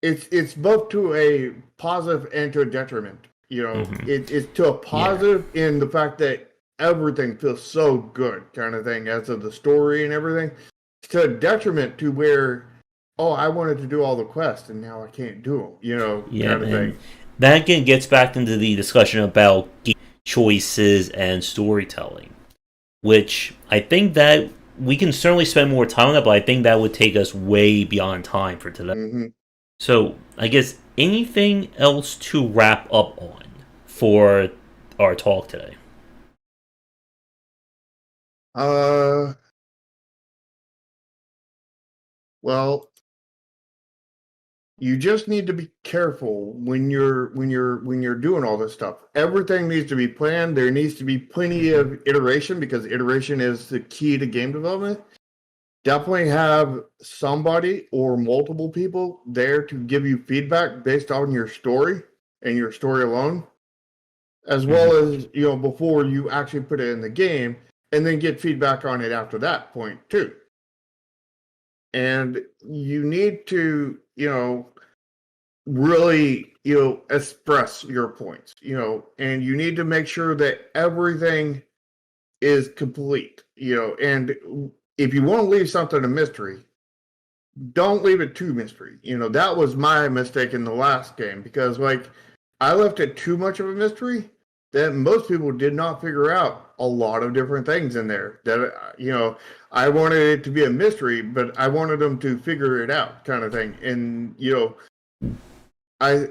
it's both to a positive and to a detriment. It's to a positive in the fact that everything feels so good kind of thing as of the story and everything. It's to a detriment to where, I wanted to do all the quests and now I can't do them, kind of thing. That again gets back into the discussion about choices and storytelling. Which I think that we can certainly spend more time on that, but I think that would take us way beyond time for today. Mm-hmm. So I guess anything else to wrap up on for our talk today? Well, you just need to be careful when you're doing all this stuff. Everything needs to be planned. There needs to be plenty of iteration because iteration is the key to game development. Definitely have somebody or multiple people there to give you feedback based on your story and your story alone, as well as, before you actually put it in the game, and then get feedback on it after that point too. And you need to, really, express your points, and you need to make sure that everything is complete, and if you want to leave something a mystery, don't leave it too mystery. That was my mistake in the last game because, like, I left it too much of a mystery that most people did not figure out a lot of different things in there. That, I wanted it to be a mystery, but I wanted them to figure it out, kind of thing. And, I,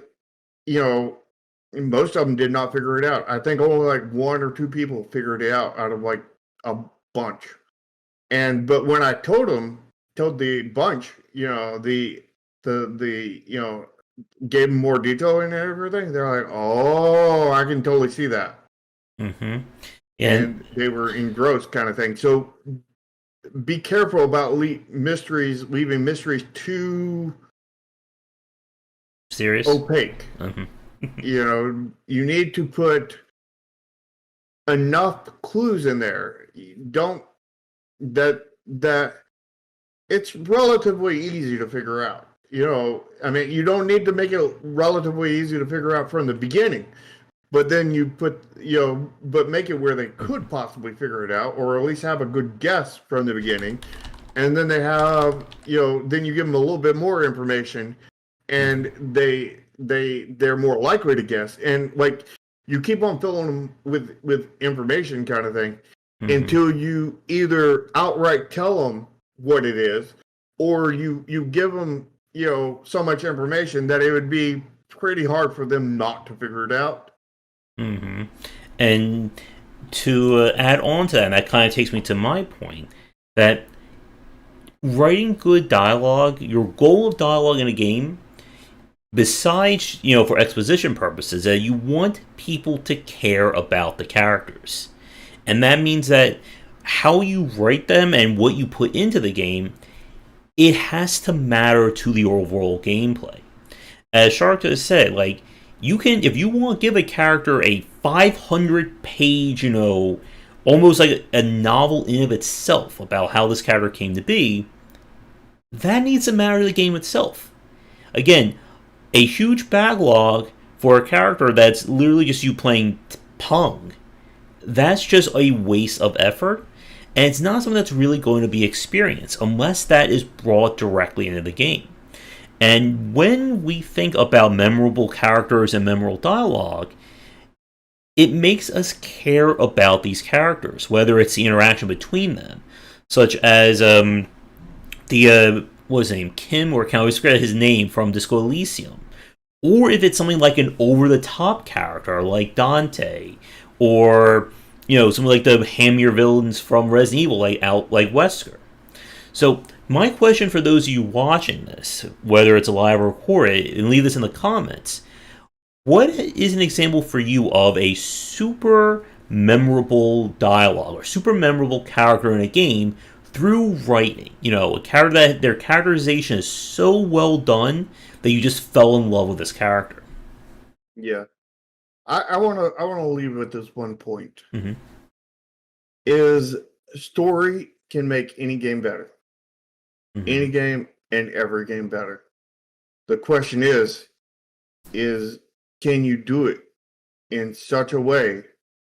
most of them did not figure it out. I think only like one or two people figured it out of like a bunch. But when I told the bunch, gave them more detail and everything, they're like, "Oh, I can totally see that." Mm-hmm. And they were engrossed, kind of thing. So be careful about leaving mysteries too serious, opaque. Mm-hmm. You need to put enough clues in there. Don't that it's relatively easy to figure out. I mean, you don't need to make it relatively easy to figure out from the beginning, but then you put, but make it where they could possibly figure it out, or at least have a good guess from the beginning. And then they have, then you give them a little bit more information and they're more likely to guess. And like, you keep on filling them with information, kind of thing, until you either outright tell them what it is, or you give them, so much information that it would be pretty hard for them not to figure it out. Mm-hmm. And to add on to that, and that kind of takes me to my point, that writing good dialogue, your goal of dialogue in a game, besides, for exposition purposes, that you want people to care about the characters. And that means that how you write them and what you put into the game, it has to matter to the overall gameplay. As Shark has said, like, you can, if you want to give a character a 500-page, almost like a novel in of itself about how this character came to be, that needs to matter to the game itself. Again, a huge backlog for a character that's literally just you playing Pong, that's just a waste of effort, and it's not something that's really going to be experienced unless that is brought directly into the game. And when we think about memorable characters and memorable dialogue, it makes us care about these characters, whether it's the interaction between them, such as what was his name, Kim, or can I always forget his name from Disco Elysium, or if it's something like an over-the-top character like Dante, or something like the hammier villains from Resident Evil, like Wesker. So my question for those of you watching this, whether it's live or recorded, and leave this in the comments, what is an example for you of a super memorable dialogue or super memorable character in a game through writing? A character that their characterization is so well done that you just fell in love with this character. Yeah. I want to leave with this one point. Mm-hmm. Is story can make any game better. Mm-hmm. Any game and every game better. The question is can you do it in such a way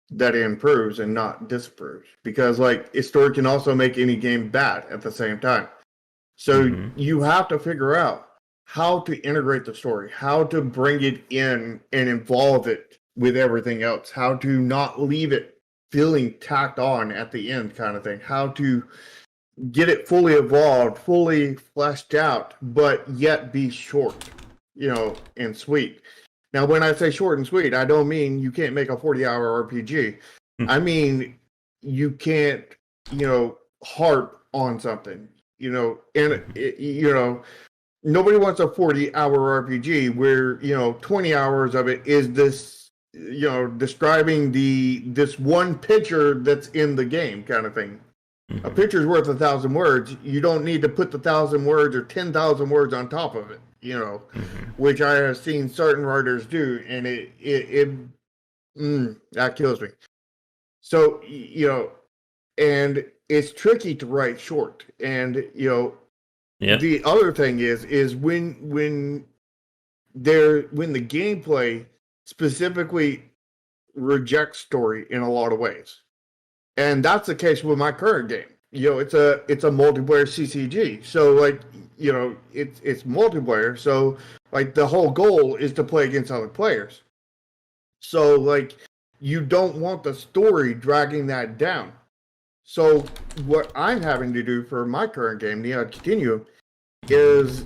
that it improves and not disapproves? Because, like, a story can also make any game bad at the same time. So you have to figure out how to integrate the story, how to bring it in and involve it with everything else, how to not leave it feeling tacked on at the end kind of thing, how to get it fully evolved, fully fleshed out, but yet be short, and sweet. Now, when I say short and sweet, I don't mean you can't make a 40-hour RPG. I mean, you can't, harp on something, and, nobody wants a 40-hour RPG where, 20 hours of it is this, describing this one picture that's in the game kind of thing. A picture's worth 1,000 words. You don't need to put the 1,000 words or 10,000 words on top of it, which I have seen certain writers do, and that kills me. So, and it's tricky to write short. And, the other thing is when the gameplay specifically rejects story in a lot of ways. And that's the case with my current game. It's a multiplayer CCG. So it's multiplayer. So the whole goal is to play against other players. So you don't want the story dragging that down. So what I'm having to do for my current game, Neon Continuum, is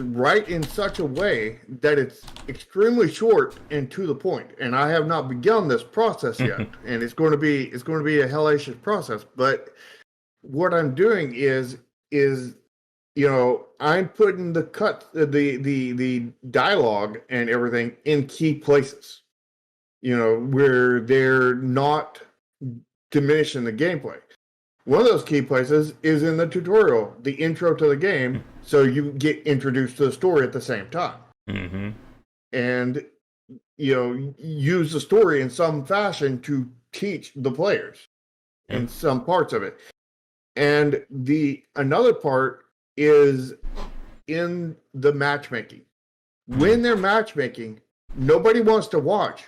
write in such a way that it's extremely short and to the point. And I have not begun this process yet, and it's going to be a hellacious process. But what I'm doing is I'm putting the dialogue and everything in key places, where they're not diminishing the gameplay. One of those key places is in the tutorial, the intro to the game, so you get introduced to the story at the same time. And, use the story in some fashion to teach the players in some parts of it. And another part is in the matchmaking. When they're matchmaking, nobody wants to watch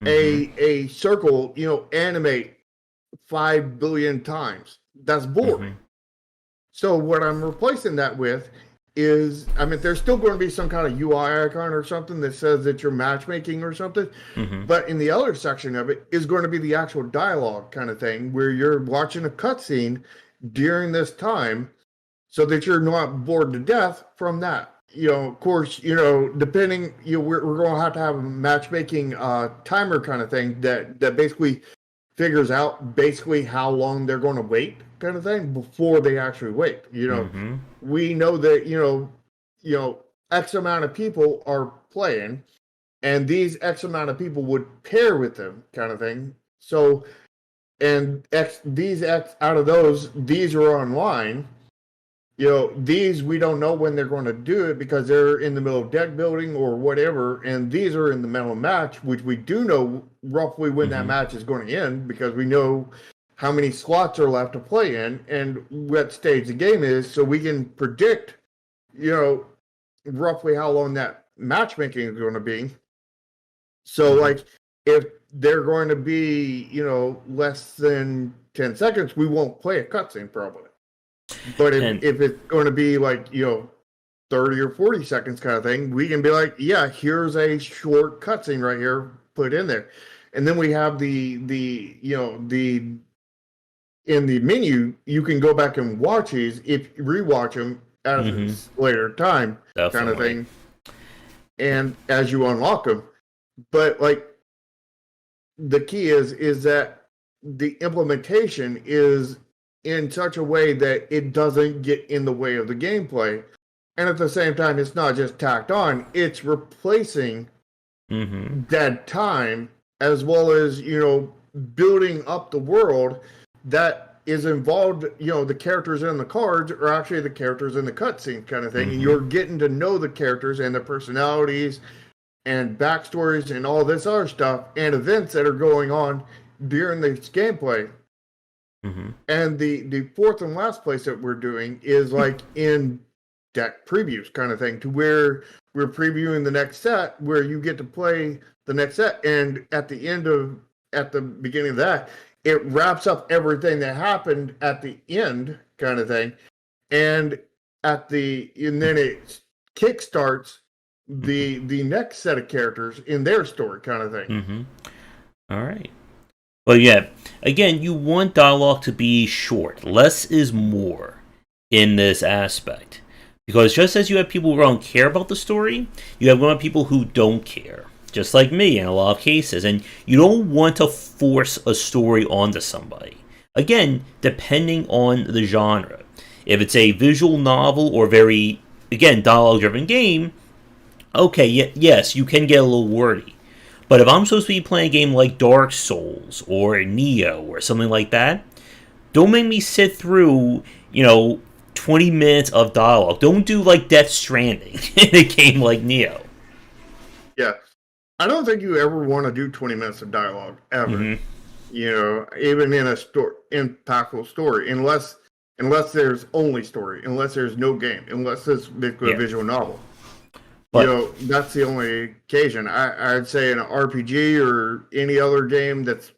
a circle, animate 5 billion times. That's boring. So what I'm replacing that with is, there's still going to be some kind of UI icon or something that says that you're matchmaking or something. But in the other section of it is going to be the actual dialogue kind of thing where you're watching a cutscene during this time so that you're not bored to death from that. Of course, depending, we're going to have a matchmaking timer kind of thing that basically figures out basically how long they're going to wait kind of thing before they actually wait. We know that, X amount of people are playing and these X amount of people would pair with them kind of thing. So, and these X out of those, these are online. These we don't know when they're going to do it because they're in the middle of deck building or whatever, and these are in the middle of match, which we do know roughly when that match is going to end because we know how many slots are left to play in and what stage the game is, so we can predict, roughly how long that matchmaking is going to be. So, if they're going to be, less than 10 seconds, we won't play a cutscene probably. But if it's going to be 30 or 40 seconds kind of thing, we can be like, yeah, here's a short cutscene right here, put in there. And then we have the in the menu, you can go back and watch these if you rewatch them at a later time. Definitely. Kind of thing. And as you unlock them. But the key is that the implementation is in such a way that it doesn't get in the way of the gameplay. And at the same time, it's not just tacked on, it's replacing dead time as well as, building up the world that is involved, the characters in the cards are actually the characters in the cutscene kind of thing. And you're getting to know the characters and their personalities and backstories and all this other stuff and events that are going on during this gameplay. And the fourth and last place that we're doing is in deck previews kind of thing, to where we're previewing the next set, where you get to play the next set, and at the beginning of that, it wraps up everything that happened at the end kind of thing, and then it kickstarts the next set of characters in their story kind of thing. All right. Well, yeah. Again, you want dialogue to be short. Less is more in this aspect. Because just as you have people who don't care about the story, you have a lot of people who don't care. Just like me in a lot of cases. And you don't want to force a story onto somebody. Again, depending on the genre. If it's a visual novel or very, again, dialogue driven game, okay, yes, you can get a little wordy. But if I'm supposed to be playing a game like Dark Souls or Neo or something like that, don't make me sit through, 20 minutes of dialogue. Don't do like Death Stranding in a game like Neo. Yeah. I don't think you ever want to do 20 minutes of dialogue, ever. Mm-hmm. Even in a impactful story, unless there's only story, unless there's no game, unless it's basically a visual novel. But that's the only occasion. I'd say in an RPG or any other game that's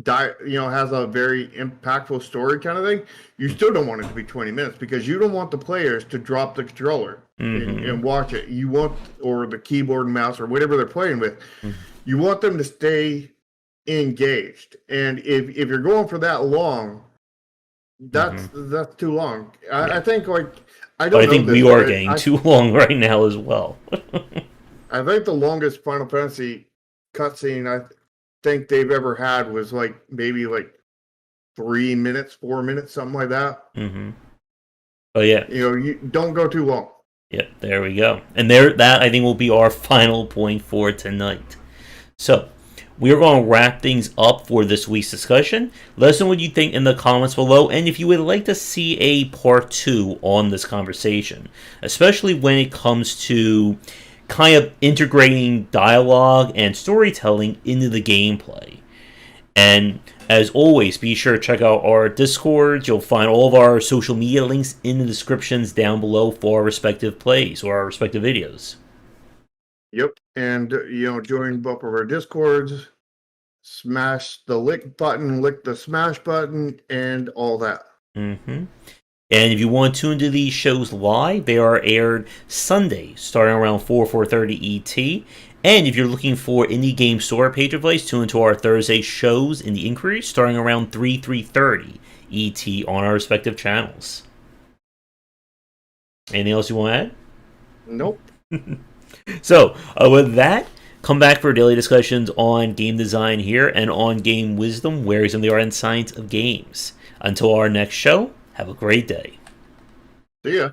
has a very impactful story kind of thing, you still don't want it to be 20 minutes because you don't want the players to drop the controller and watch it. You want, or the keyboard and mouse or whatever they're playing with, you want them to stay engaged. And if you're going for that long, that's too long. I think I think we are getting too long right now as well. I think the longest Final Fantasy cutscene I think they've ever had was maybe 3 minutes, 4 minutes, something like that. Mm-hmm. Oh yeah. You don't go too long. Yep, there we go. And that I think will be our final point for tonight. So we're going to wrap things up for this week's discussion. Let us know what you think in the comments below, and if you would like to see a part 2 on this conversation, especially when it comes to kind of integrating dialogue and storytelling into the gameplay. And as always, be sure to check out our Discord. You'll find all of our social media links in the descriptions down below for our respective plays or our respective videos. Yep, and join both of our Discords, smash the lick button, lick the smash button, and all that. Mm-hmm. And if you want to tune into these shows live, they are aired Sunday, starting around 4:30 ET. And if you're looking for indie game store page advice, tune into our Thursday shows in the Inquiry, starting around 3:30 ET on our respective channels. Anything else you want to add? Nope. So, with that, come back for daily discussions on game design here and on game wisdom, where is in the art and science of games. Until our next show, have a great day. See ya.